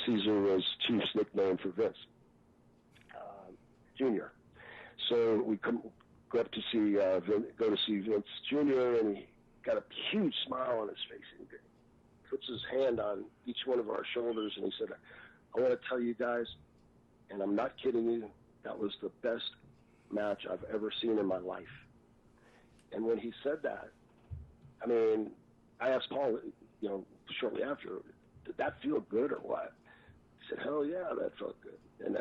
Caesar was Chief's nickname for Vince Jr. So we go up to see Vince Jr., and he got a huge smile on his face. And he puts his hand on each one of our shoulders, and he said, I want to tell you guys, and I'm not kidding you, that was the best match I've ever seen in my life. And when he said that, I mean, I asked Paul, you know, shortly after, did that feel good or what? He said, hell yeah, that felt good. And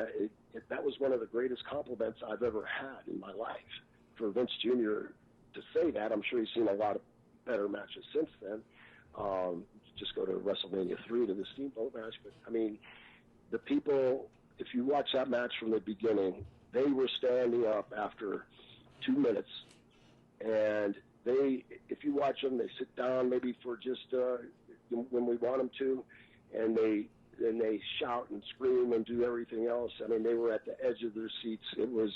that was one of the greatest compliments I've ever had in my life. For Vince Jr. to say that, I'm sure he's seen a lot of better matches since then. Just go to WrestleMania 3 to the Steamboat match. But, I mean, the people, if you watch that match from the beginning, they were standing up after 2 minutes. And if you watch them, they sit down maybe for just when we want them to, and they shout and scream and do everything else. I mean, they were at the edge of their seats. It was,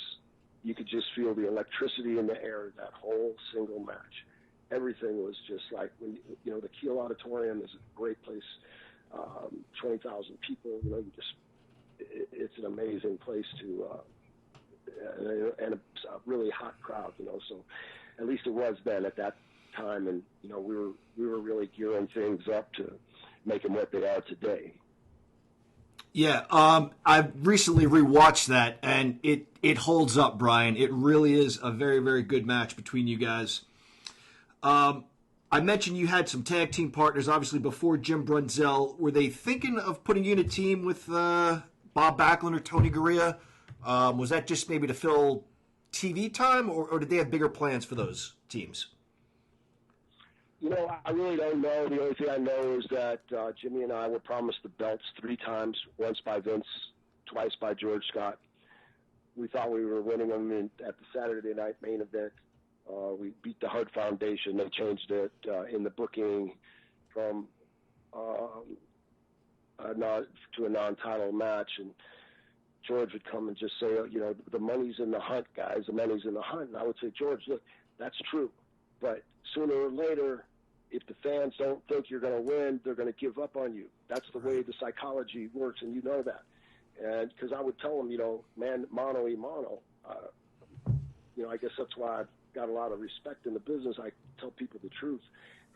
you could just feel the electricity in the air that whole single match. Everything was just like, when you know, the Kiel Auditorium is a great place, 20,000 people. You know, it's an amazing place to, and a really hot crowd. You know, so at least it was then at that time, and you know, we were really gearing things up to make them what they are today. Yeah, I've recently rewatched that, and it holds up, Brian. It really is a very, very good match between you guys. I mentioned you had some tag team partners, obviously, before Jim Brunzell. Were they thinking of putting you in a team with Bob Backlund or Tony Garea? Was that just maybe to fill TV time, or did they have bigger plans for those teams? You know, I really don't know. The only thing I know is that Jimmy and I were promised the belts 3 times, once by Vince, twice by George Scott. We thought we were winning them at the Saturday night main event. We beat the Hart Foundation. They changed it in the booking from to a non-title match, and George would come and just say, you know, the money's in the hunt, guys. The money's in the hunt. And I would say, George, look, that's true, but sooner or later, if the fans don't think you're going to win, they're going to give up on you. That's the way the psychology works, and you know that. And because I would tell them, you know, man, mano y mano. You know, I guess that's why I've got a lot of respect in the business. I tell people the truth.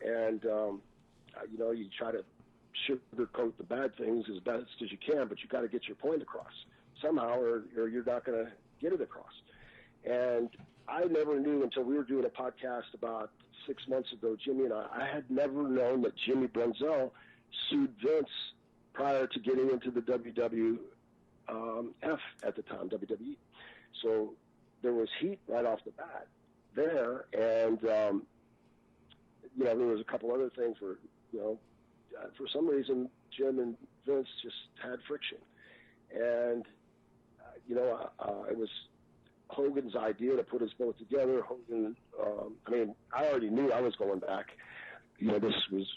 And, you know, you try to sugarcoat the bad things as best as you can, but you got to get your point across somehow, or you're not going to get it across. And I never knew until we were doing a podcast about 6 months ago, Jimmy and I had never known that Jimmy Brunzell sued Vince prior to getting into the WWF at the time, WWE. So there was heat right off the bat there, and you know, there was a couple other things where, you know, for some reason Jim and Vince just had friction, and you know, it was Hogan's idea to put us both together. Hogan, I mean, I already knew I was going back. You know, this was,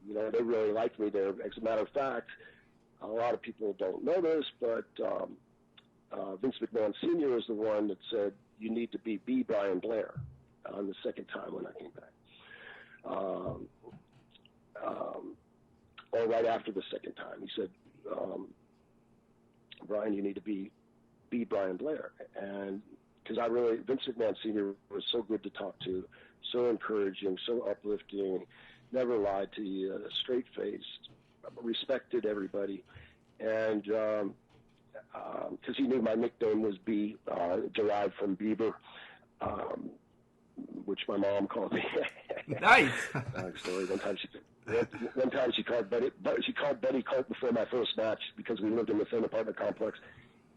you know, they really liked me there. As a matter of fact, a lot of people don't know this, but Vince McMahon Sr. is the one that said, you need to be B. Brian Blair on the second time when I came back. Or right after the second time. He said, Brian, you need to be B. Brian Blair. And because Vince McMahon Sr. was so good to talk to, so encouraging, so uplifting, never lied to you, straight-faced, respected everybody. And because he knew my nickname was B, derived from Bieber, which my mom called me. Nice. Story. One time she called Betty Colt before my first match, because we lived in the same apartment complex.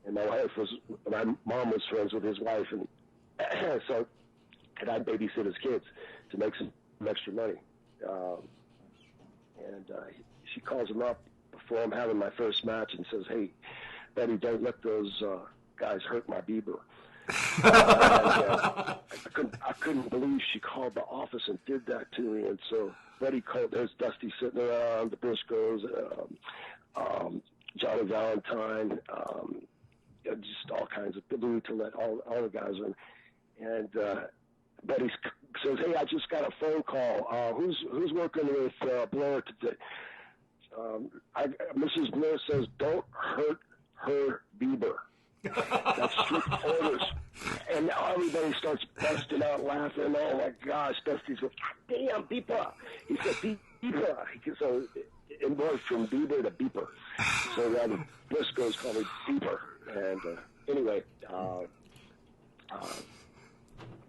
and my mom was friends with his wife, and so and I'd babysit his kids to make some extra money. She calls him up before I'm having my first match and says, "Hey, Betty, don't let those guys hurt my Bieber." I couldn't believe she called the office and did that to me. And so Betty called. There's Dusty sitting around, the Briscoes, Johnny Valentine, just all kinds of Lou Tillett, all the guys are. And Betty says, "Hey, I just got a phone call. Who's working with Blair today?" Mrs. Blair says, "Don't hurt her Bieber." That's strict orders. And now everybody starts busting out laughing. Oh my gosh, Dusty's goes, "God damn, Beeper." He said, "Beeper." So it went from Bieber to Beeper. So now the Briscoes call me Beeper. And anyway,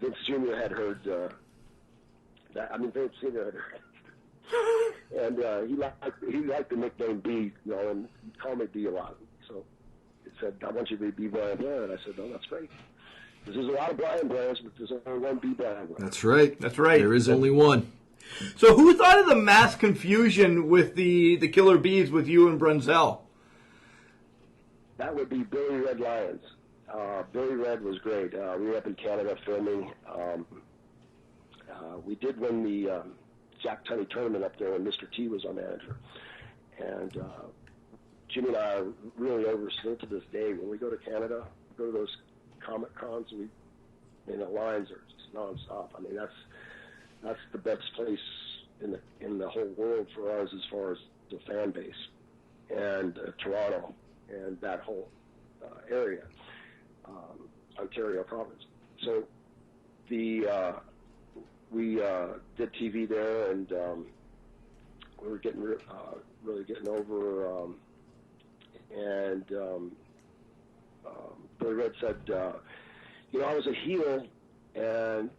Vince Jr. had heard that. I mean, Vince Sr. had heard. And he liked the nickname B, and he called me B a lot. So he said, "I want you to be Brian Blair." And I said, "No, that's great. Because there's a lot of Brian Blairs, but there's only one B Brian Blair." That's right. That's right. There is only one. So who thought of the mass confusion with the Killer Bees with you and Brunzell? That would be Billy Red Lyons. Billy Red was great. We were up in Canada filming. We did win the Jack Tunney tournament up there when Mr. T was our manager. And Jimmy and I are really still to this day. When we go to Canada, go to those Comic Cons, the lines are just nonstop. I mean, that's the best place in the whole world for us as far as the fan base, and Toronto and that whole area, Ontario province. So we did TV there, and we were getting really getting over. Billy Red said, I was a heel, and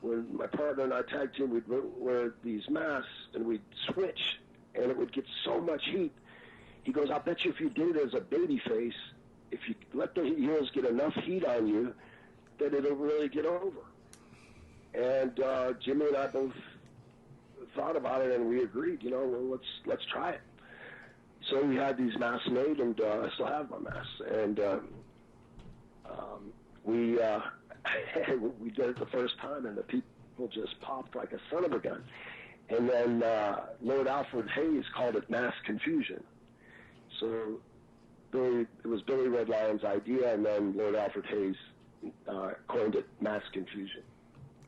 when my partner and I tag team, we'd wear these masks, and we'd switch, and it would get so much heat. He goes, "I'll bet you if you did it as a baby face, if you let the heels get enough heat on you, that it'll really get over." And Jimmy and I both thought about it, and we agreed, well, let's try it. So we had these masks made, and I still have my masks. And we did it the first time, and the people just popped like a son of a gun. And then Lord Alfred Hayes called it mass confusion. So it was Billy Red Lyon's idea, and then Lord Alfred Hayes coined it mass confusion.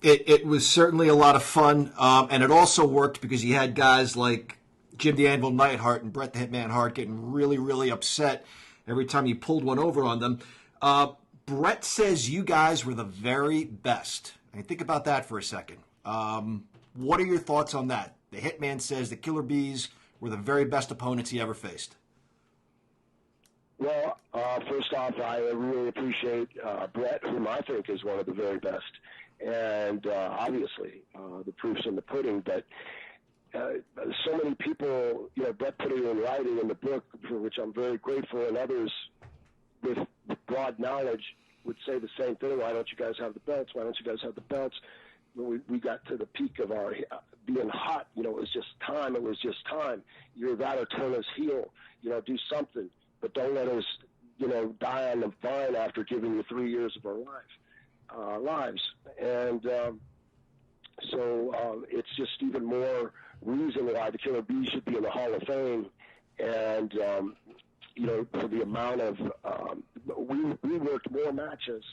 It was certainly a lot of fun, and it also worked because you had guys like Jim the Anvil Neidhart and Bret the Hitman Hart getting really, really upset every time you pulled one over on them. Bret says you guys were the very best. I mean, think about that for a second. What are your thoughts on that? The Hitman says the Killer Bees were the very best opponents he ever faced. Well, first off, I really appreciate Bret, whom I think is one of the very best. And obviously, the proof's in the pudding. But so many people, Bret put it in writing in the book, for which I'm very grateful, and others with broad knowledge would say the same thing. Why don't you guys have the belts? Why don't you guys have the belts? When we got to the peak of our being hot, it was just time. It was just time. You're that or turn us heel. Do something. But don't let us, die on the vine after giving you 3 years of our lives. And so it's just even more reason why the Killer Bees should be in the Hall of Fame. And, for the amount of, we worked more matches.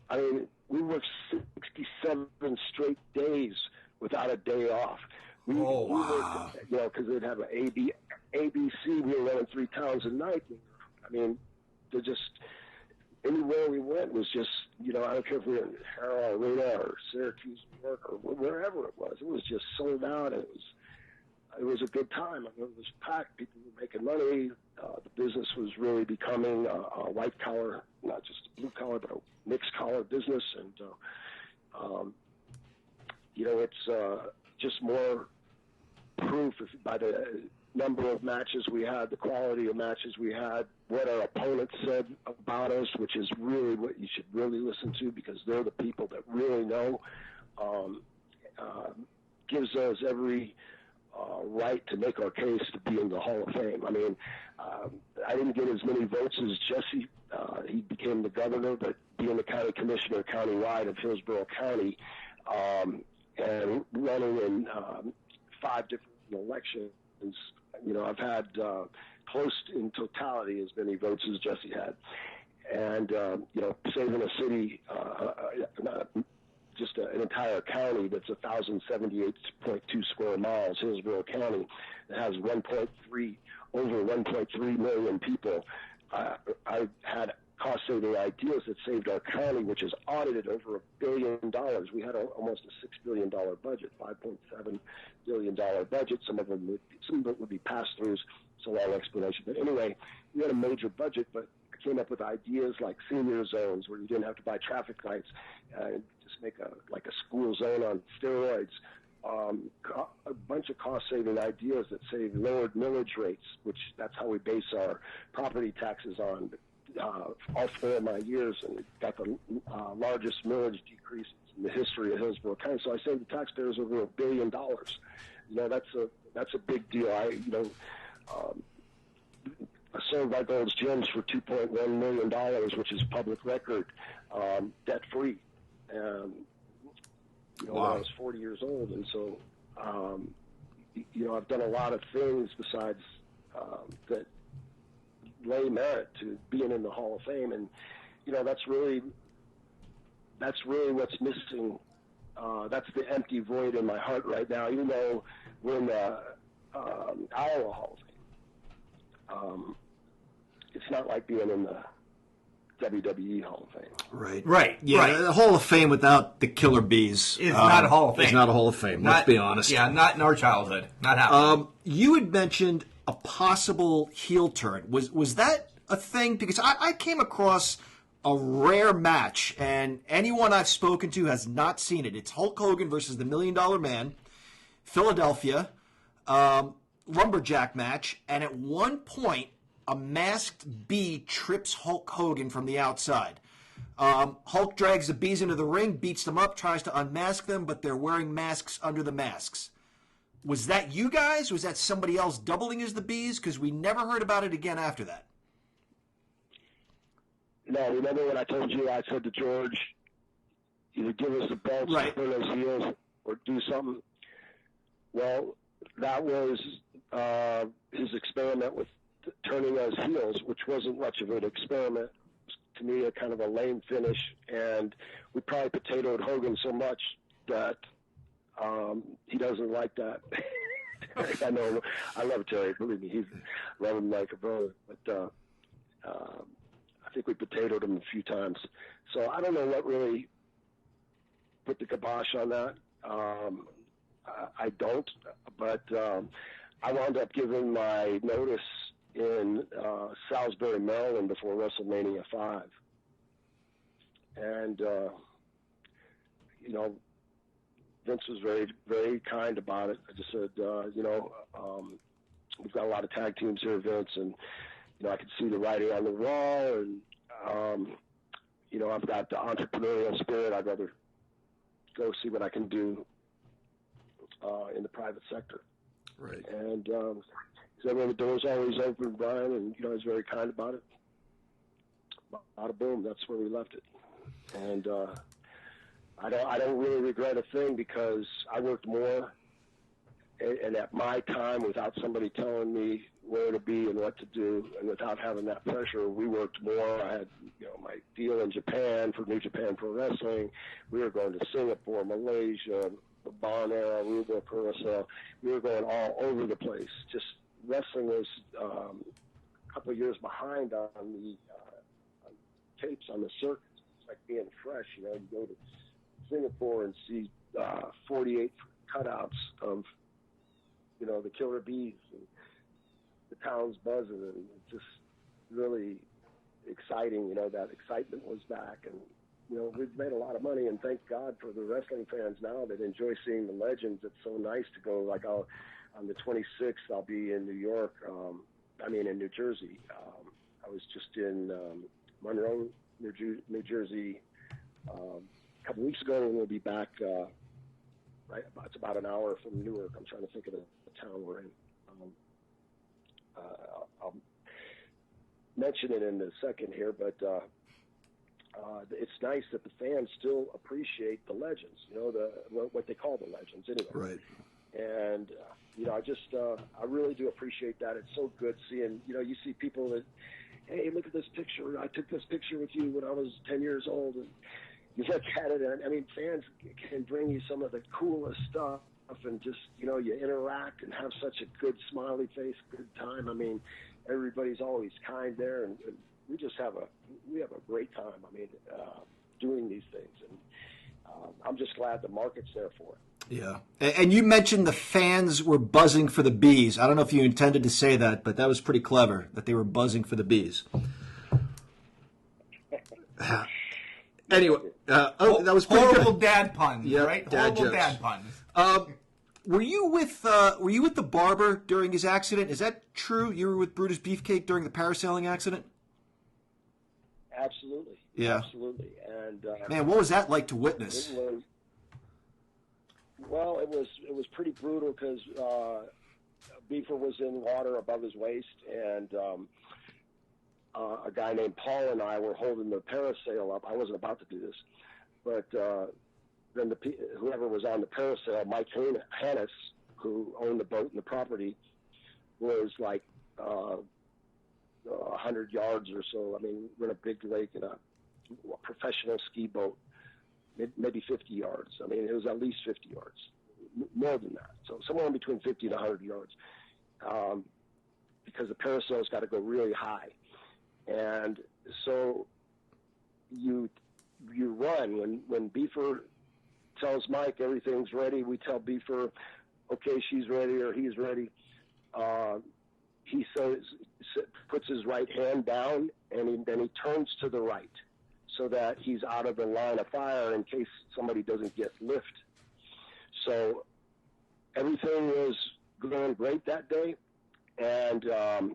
I mean, we worked 67 straight days without a day off. We worked, because they'd have an ABC, we were running 3 towns a night. I mean, they're just, anywhere we went was just, I don't care if we were in Harrow Arena or Syracuse, New York, or wherever it was just sold out. And it was a good time. I mean, it was packed. People were making money. The business was really becoming a white collar, not just a blue collar, but a mixed collar business. And, it's just more proof by the number of matches we had, the quality of matches we had, what our opponents said about us, which is really what you should really listen to because they're the people that really know. Gives us every right to make our case to be in the Hall of Fame. I mean, I didn't get as many votes as Jesse. He became the governor, but being the county commissioner countywide of Hillsborough County and running in 5 different elections, you know, I've had close in totality as many votes as Jesse had. And, you know, saving a city, just an entire county that's 1,078.2 square miles, Hillsborough County, that has over 1.3 million people. I had cost-saving ideas that saved our county, which is audited over $1 billion. We had almost a $6 billion budget, $5.7 billion budget. Some of it would be pass-throughs. It's a long explanation. But anyway, we had a major budget, but I came up with ideas like senior zones where you didn't have to buy traffic lights, just make a school zone on steroids. A bunch of cost-saving ideas that save lowered millage rates, which that's how we base our property taxes on. All 4 of my years, and got the largest millage decrease in the history of Hillsborough County. So I saved the taxpayers over $1 billion. You know, that's a big deal. I sold my Gold's Gems for $2.1 million, which is public record, debt-free. You know, when I was 40 years old, and so, you know, I've done a lot of things besides that lay merit to being in the Hall of Fame, and you know, that's really what's missing. That's the empty void in my heart right now. Even though we're in the Iowa Hall of Fame, it's not like being in the WWE Hall of Fame. Right. Yeah, the Hall of Fame without the Killer Bees is not a Hall of Fame. It's not a Hall of Fame. Let's be honest. Yeah, not in our childhood. Not happening. You had mentioned a possible heel turn. Was that a thing? Because I came across a rare match, and anyone I've spoken to has not seen it. It's Hulk Hogan versus the $1 Million Man, Philadelphia, lumberjack match, and at one point, a masked bee trips Hulk Hogan from the outside. Hulk drags the bees into the ring, beats them up, tries to unmask them, but they're wearing masks under the masks. Was that you guys? Was that somebody else doubling as the bees? Because we never heard about it again after that. No, remember when I told you, I said to George, either give us the belts, right, turn those heels, or do something? Well, that was his experiment with turning us heels, which wasn't much of an experiment. It was, to me, a kind of a lame finish, and we probably potatoed Hogan so much that he doesn't like that. I know, I love Terry, believe me, I love him like a brother, but I think we potatoed him a few times. So I don't know what really put the kibosh on that. I don't, but I wound up giving my notice in Salisbury, Maryland before WrestleMania 5. And, you know, Vince was very, very kind about it. I just said, you know, we've got a lot of tag teams here, Vince, and, you know, I could see the writing on the wall, and, you know, I've got the entrepreneurial spirit. I'd rather go see what I can do in the private sector. Right. And he said, well, the door's always open, Brian, and, you know, he's very kind about it. Bada boom, that's where we left it. And I don't really regret a thing because I worked more and at my time without somebody telling me where to be and what to do, and without having that pressure, we worked more. I had, you know, my deal in Japan for New Japan Pro Wrestling. We were going to Singapore, Malaysia, the Bon Era, Aruba, Curacao. We were going all over the place. Just wrestling was a couple of years behind on the on tapes on the circuits. It's like being fresh, you know. You go to Singapore and see 48 cutouts of, you know, the Killer Bees, and the town's buzzing, and it's just really exciting. You know, that excitement was back, and, you know, we've made a lot of money, and thank God for the wrestling fans now that enjoy seeing the legends. It's so nice to go, like, on the 26th, I'll be in New York. In New Jersey. I was just in Monroe, New Jersey, a couple weeks ago, and we'll be back. It's about an hour from Newark. I'm trying to think of the town we're in. I'll mention it in a second here, but it's nice that the fans still appreciate the legends. What they call the legends, anyway. Right. And I really do appreciate that. It's so good seeing. You see people that, hey, look at this picture. I took this picture with you when I was 10 years old, and you look at it, and fans can bring you some of the coolest stuff, and just you interact and have such a good smiley face, good time. Everybody's always kind there, and we have a great time. Doing these things, and I'm just glad the market's there for it. Yeah. And you mentioned the fans were buzzing for the bees. I don't know if you intended to say that, but that was pretty clever, that they were buzzing for the bees. Anyway, that was pretty horrible good. dad puns, Yep, right? dad Horrible jokes. dad puns. Were you with the barber during his accident? Is that true? You were with Brutus Beefcake during the parasailing accident? Absolutely. Yeah. Absolutely. And man, what was that like to witness? It was pretty brutal because Beaver was in water above his waist, and a guy named Paul and I were holding the parasail up. I wasn't about to do this, but then whoever was on the parasail, Mike Hannes, who owned the boat and the property, was like 100 yards or so. We're in a big lake in a professional ski boat. Maybe 50 yards. It was at least 50 yards, more than that. So somewhere in between 50 and 100 yards, because the parasail's got to go really high. And so you run. When Beaver tells Mike everything's ready, we tell Beaver, okay, she's ready or he's ready. He puts his right hand down, and then he turns to the right, so that he's out of the line of fire in case somebody doesn't get lift. So everything was going great that day, and a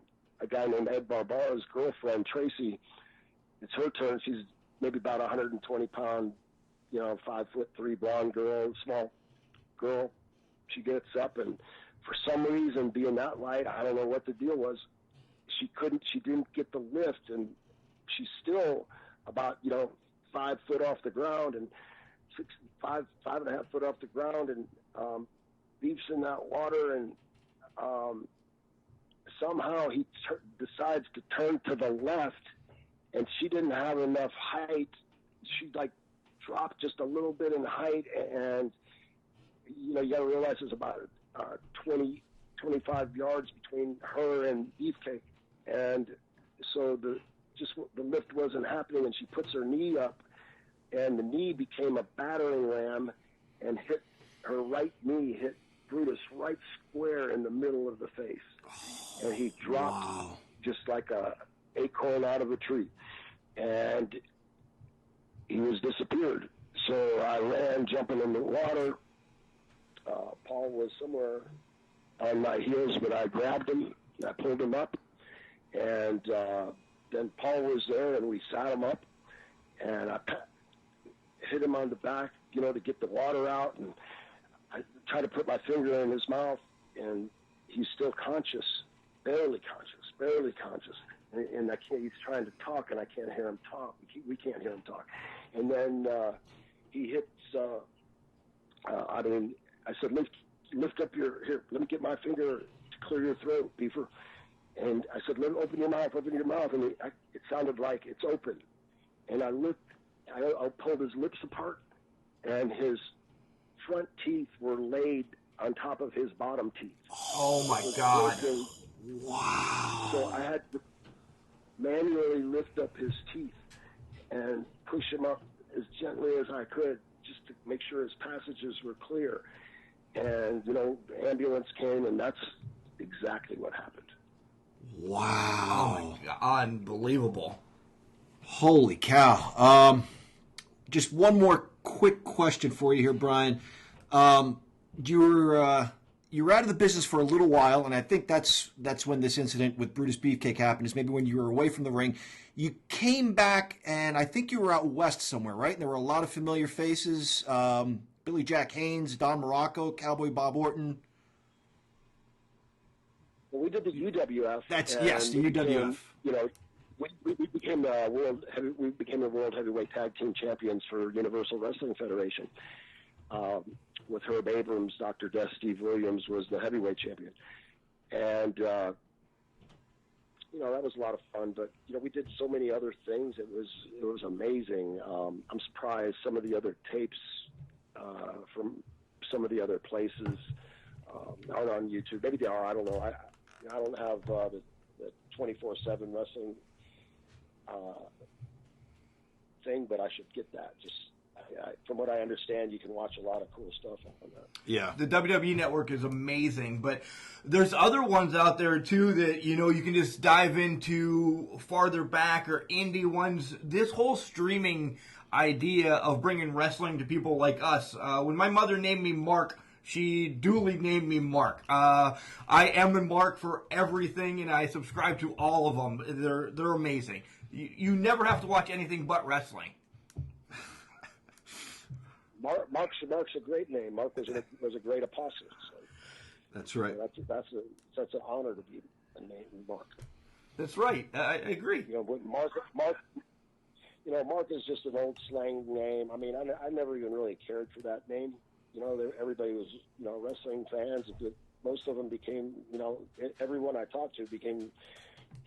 guy named Ed Barbara's girlfriend, Tracy, it's her turn. She's maybe about 120-pound, 5'3" blonde girl, small girl. She gets up, and for some reason, being that light, I don't know what the deal was, she didn't get the lift, and she's still about 5 foot off the ground, and 5.5 foot off the ground, and Beef's in that water, and somehow he decides to turn to the left, and she didn't have enough height. She dropped just a little bit in height, and you got to realize there's about 25 yards between her and Beefcake, and so the lift wasn't happening, and she puts her knee up, and the knee became a battering ram, and her right knee hit Brutus right square in the middle of the face, and he dropped just like a acorn out of a tree, and he was disappeared. So I ran, jumping in the water. Paul was somewhere on my heels, but I grabbed him, and I pulled him up, and then Paul was there, and we sat him up, and I hit him on the back, to get the water out, and I tried to put my finger in his mouth, and he's still conscious, barely conscious, and he's trying to talk, and I can't hear him talk. We can't hear him talk. And then he hits, I said, lift up here, let me get my finger to clear your throat, Beaver. And I said, open your mouth, and it sounded like it's open. And I pulled his lips apart, and his front teeth were laid on top of his bottom teeth. Oh, my God. Wow. So I had to manually lift up his teeth and push him up as gently as I could, just to make sure his passages were clear. And, the ambulance came, and that's exactly what happened. Wow. Oh, my God. Unbelievable. Holy cow. Just one more quick question for you here, Brian. You you were out of the business for a little while, and I think that's when this incident with Brutus Beefcake happened, is maybe when you were away from the ring. You came back, and I think you were out west somewhere, right? And there were a lot of familiar faces, Billy Jack Haynes, Don Morocco, Cowboy Bob Orton. Well, we did the UWF. Yes, the UWF. We became the world heavyweight tag team champions for Universal Wrestling Federation. With Herb Abrams, Dr. Death, Steve Williams was the heavyweight champion, and that was a lot of fun. But we did so many other things. It was amazing. I'm surprised some of the other tapes from some of the other places aren't on YouTube. Maybe they are. I don't know. I don't have the 24/7 wrestling thing, but I should get that. From what I understand, you can watch a lot of cool stuff on that. Yeah, the WWE Network is amazing, but there's other ones out there too that you can just dive into farther back, or indie ones. This whole streaming idea of bringing wrestling to people like us. When my mother named me Mark, she duly named me Mark. I am a Mark for everything, and I subscribe to all of them. They're amazing. You never have to watch anything but wrestling. Mark's a great name. Mark was a great apostle. So, that's right. That's an honor to be named Mark. That's right. I agree. Mark is just an old slang name. I mean, I never even really cared for that name. Everybody was wrestling fans. Most of them became everyone I talked to became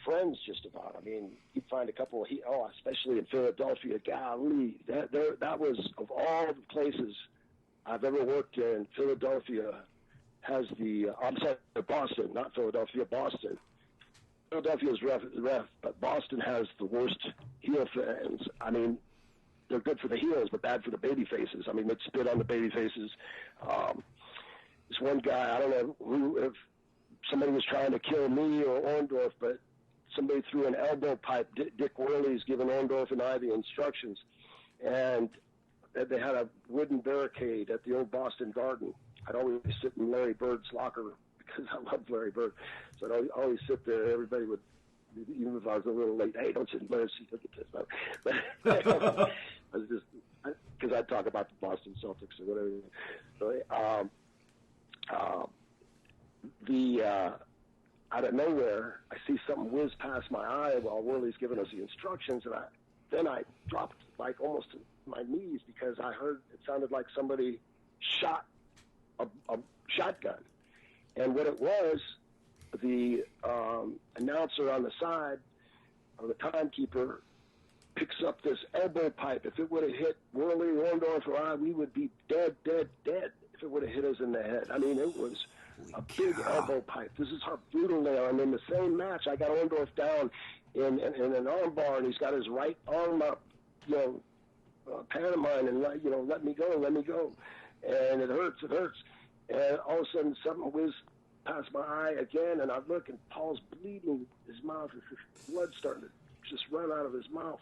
friends just about. I mean, you'd find a couple especially in Philadelphia. Golly, that was, of all the places I've ever worked in, Philadelphia has Boston, not Philadelphia, Boston. Philadelphia's ref, but Boston has the worst heel fans. I mean, they're good for the heels, but bad for the baby faces. I mean, they'd spit on the baby faces. This one guy, I don't know if somebody was trying to kill me or Orndorff, but somebody threw an elbow pipe. Dick Worley's giving Orndorff and I the instructions, and they had a wooden barricade at the old Boston Garden. I'd always sit in Larry Bird's locker because I loved Larry Bird, so I'd always sit there. Everybody would, even if I was a little late, hey, don't sit in Larry's seat, look at this. But I was just, because I'd talk about the Boston Celtics or whatever. So, out of nowhere, I see something whiz past my eye while Worley's giving us the instructions, and then I dropped like almost to my knees because I heard it sounded like somebody shot a shotgun. And what it was, the announcer on the side, or the timekeeper, picks up this elbow pipe. If it would have hit Worley, Orndorff, or I, we would be dead if it would have hit us in the head. I mean, it was a big elbow pipe. This is how brutal they are. And in the same match, I got Orndorff down in an arm bar, and he's got his right arm up, pantomime, and let me go. And it hurts. And all of a sudden, something whizzed past my eye again, and I look, and Paul's bleeding. His mouth, his blood starting to just run out of his mouth.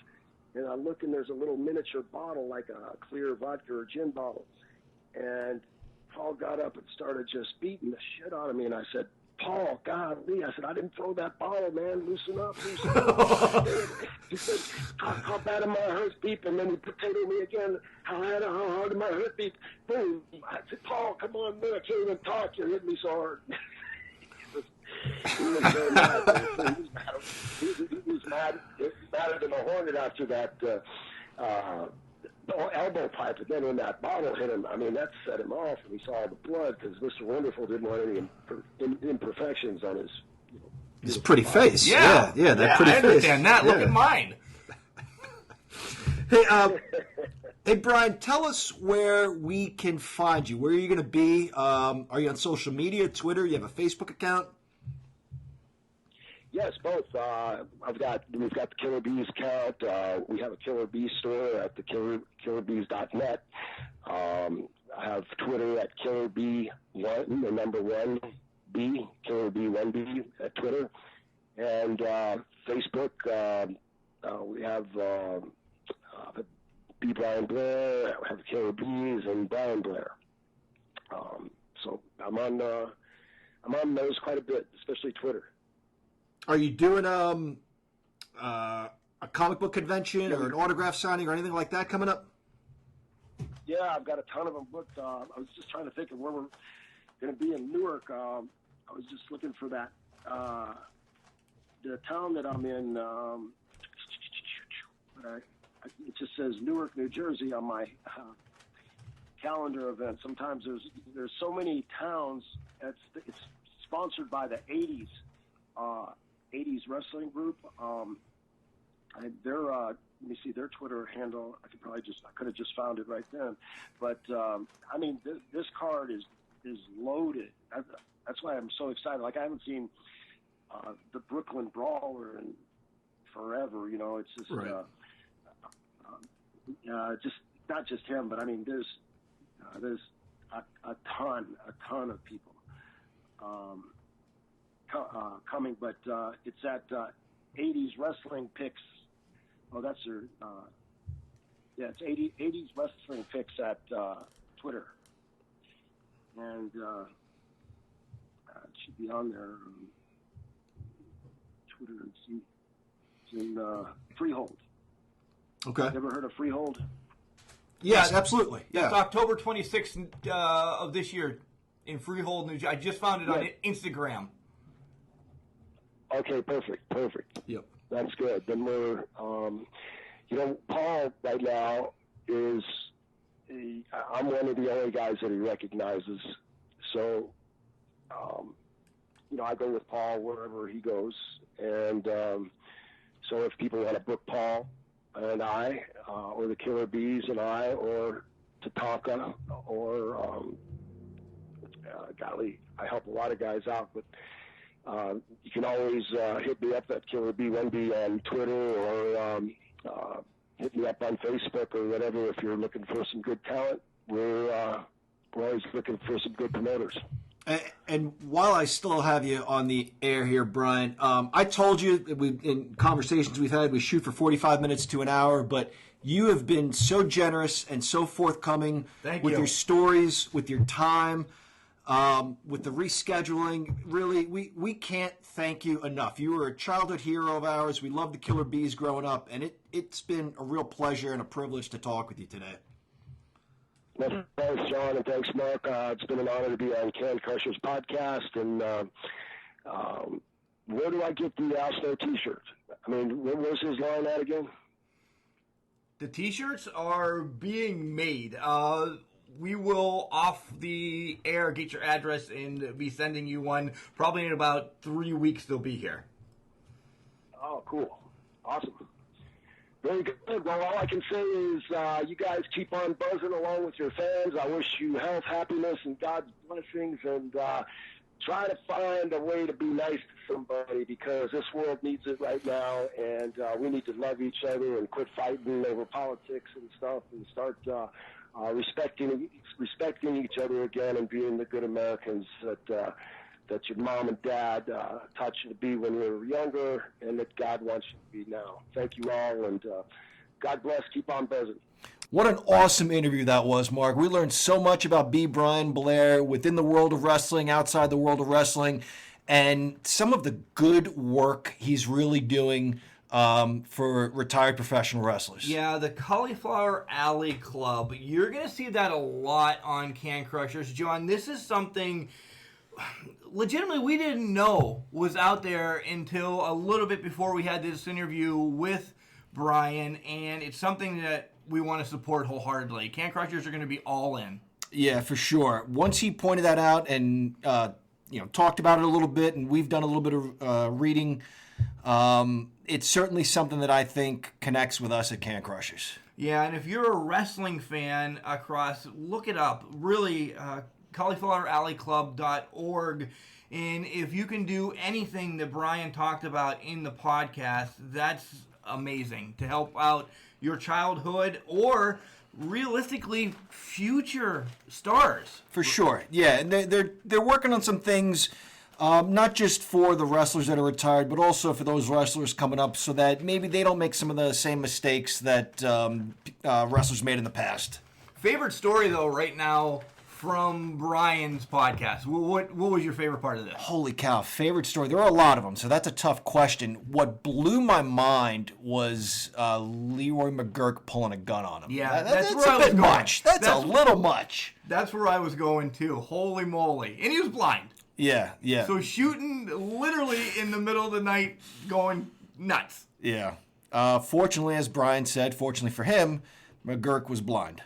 And I look, and there's a little miniature bottle, like a clear vodka or gin bottle. And Paul got up and started just beating the shit out of me. And I said, Paul, golly, I said, I didn't throw that bottle, man. Loosen up. He said, how bad am I hurt, beep? And then he potatoed me again. How hard am I hurt, beep? Boom. I said, Paul, come on, man. I can't even talk. You hit me so hard. He was very mad. He was mad. Madder than a hornet after that elbow pipe. And then when that bottle hit him, I mean, that set him off, and he saw all the blood because Mr. Wonderful didn't want any imperfections on his pretty face. Yeah, pretty I face. understand that. Yeah. Look at mine. Hey, Brian, tell us where we can find you. Where are you going to be? Are you on social media, Twitter? You have a Facebook account? Yes, both. We've got the Killer Bees account. We have a Killer Bees store at the killerbees.net. I have Twitter at KillerB1, the number 1 B, KillerB1B at Twitter, and Facebook. We have B. Brian Blair. We have Killer Bees and Brian Blair. So I'm on I'm on those quite a bit, especially Twitter. Are you doing a comic book convention or an autograph signing or anything like that coming up? Yeah, I've got a ton of them booked. I was just trying to think of where we're going to be in Newark. I was just looking for that. The town that I'm in, it just says Newark, New Jersey on my calendar event. Sometimes there's so many towns. It's sponsored by the 80s wrestling group. Let me see their Twitter handle. I could have just found it right then. But I mean, this card is loaded. That's why I'm so excited. Like, I haven't seen the Brooklyn Brawler in forever. You know, it's just right. just not just him, but I mean, there's a ton of people coming. But it's at 80s Wrestling Picks. Oh, that's their. It's 80s Wrestling Picks at Twitter, and it should be on there. Twitter. It's in Freehold. Okay. You ever heard of Freehold? Yes, absolutely. Yeah. It's October 26th of this year in Freehold, New Jersey. I just found it on Instagram. Okay, perfect. Yep. That's good. Then we're, Paul right now is, I'm one of the only guys that he recognizes. So, I go with Paul wherever he goes. And so if people want to book Paul and I, or the Killer Bees and I, or Tatanka, or, golly, I help a lot of guys out, but you can always hit me up at Killer B1B on Twitter, or hit me up on Facebook or whatever if you're looking for some good talent. We're always looking for some good promoters. And while I still have you on the air here, Brian, I told you in conversations we've had, we shoot for 45 minutes to an hour, but you have been so generous and so forthcoming with your stories, with your time, with the rescheduling. Really, we can't thank you enough. You were a childhood hero of ours. We loved the Killer Bees growing up, and it's been a real pleasure and a privilege to talk with you today. Well, thanks, John, and thanks, Mark. It's been an honor to be on Can Crusher's podcast. And where do I get the Al Snow T-shirt? I mean, where's his line at again? The T-shirts are being made. We will, off the air, get your address and be sending you one. Probably in about 3 weeks they'll be here. Oh, cool. Awesome. Very good. Well, all I can say is you guys keep on buzzing along with your fans. I wish you health, happiness, and God's blessings, and try to find a way to be nice to somebody, because this world needs it right now, and we need to love each other and quit fighting over politics and stuff, and start respecting each other again, and being the good Americans that your mom and dad taught you to be when you were younger, and that God wants you to be now. Thank you all, and God bless. Keep on buzzing. What an awesome interview that was, Mark. We learned so much about B. Brian Blair within the world of wrestling, outside the world of wrestling, and some of the good work he's really doing for retired professional wrestlers. Yeah, the Cauliflower Alley Club. You're going to see that a lot on Can Crushers. John, this is something legitimately we didn't know was out there until a little bit before we had this interview with Brian, and it's something that we want to support wholeheartedly. Can Crushers are going to be all in. Yeah, for sure. Once he pointed that out and talked about it a little bit, and we've done a little bit of reading, it's certainly something that I think connects with us at Can Crushers. Yeah, and if you're a wrestling fan across, look it up. Really, caulifloweralleyclub.org. And if you can do anything that Brian talked about in the podcast, that's amazing to help out your childhood or realistically future stars. For sure, yeah. And they're working on some things, not just for the wrestlers that are retired, but also for those wrestlers coming up, so that maybe they don't make some of the same mistakes that wrestlers made in the past. Favorite story though right now from Brian's podcast? What was your favorite part of this? Holy cow, favorite story. There are a lot of them, so that's a tough question. What blew my mind was Leroy McGurk pulling a gun on him. Yeah, that's where I a was bit going. much. That's a little much. That's where I was going too. Holy moly. And he was blind. Yeah. So shooting literally in the middle of the night going nuts. Yeah. Fortunately, as Brian said, fortunately for him, McGurk was blind.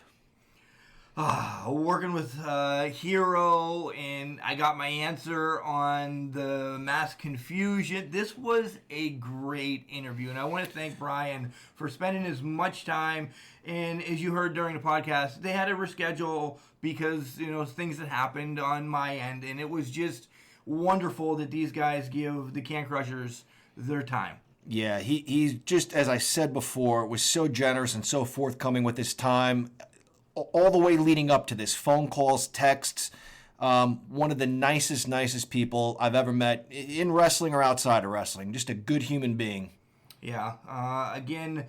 Working with Hero, and I got my answer on the mass confusion. This was a great interview, and I want to thank Brian for spending as much time. And as you heard during the podcast, they had to reschedule because, things that happened on my end, and it was just wonderful that these guys give the Can Crushers their time. Yeah, he's just, as I said before, was so generous and so forthcoming with his time all the way leading up to this. Phone calls, texts, one of the nicest people I've ever met in wrestling or outside of wrestling. Just a good human being. Yeah. Again,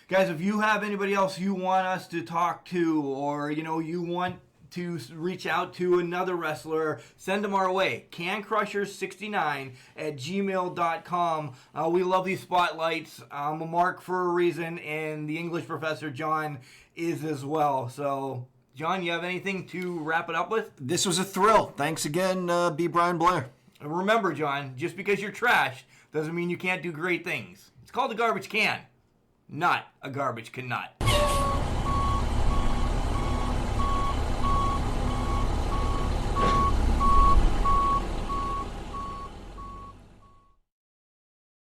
guys, if you have anybody else you want us to talk to, or, you want to reach out to another wrestler, send them our way. cancrushers69@gmail.com. We love these spotlights. I'm a mark for a reason, and the English professor, John, is as well. So, John, you have anything to wrap it up with? This was a thrill. Thanks again, B. Brian Blair. And remember, John, just because you're trash doesn't mean you can't do great things. It's called a garbage can, not a garbage cannot.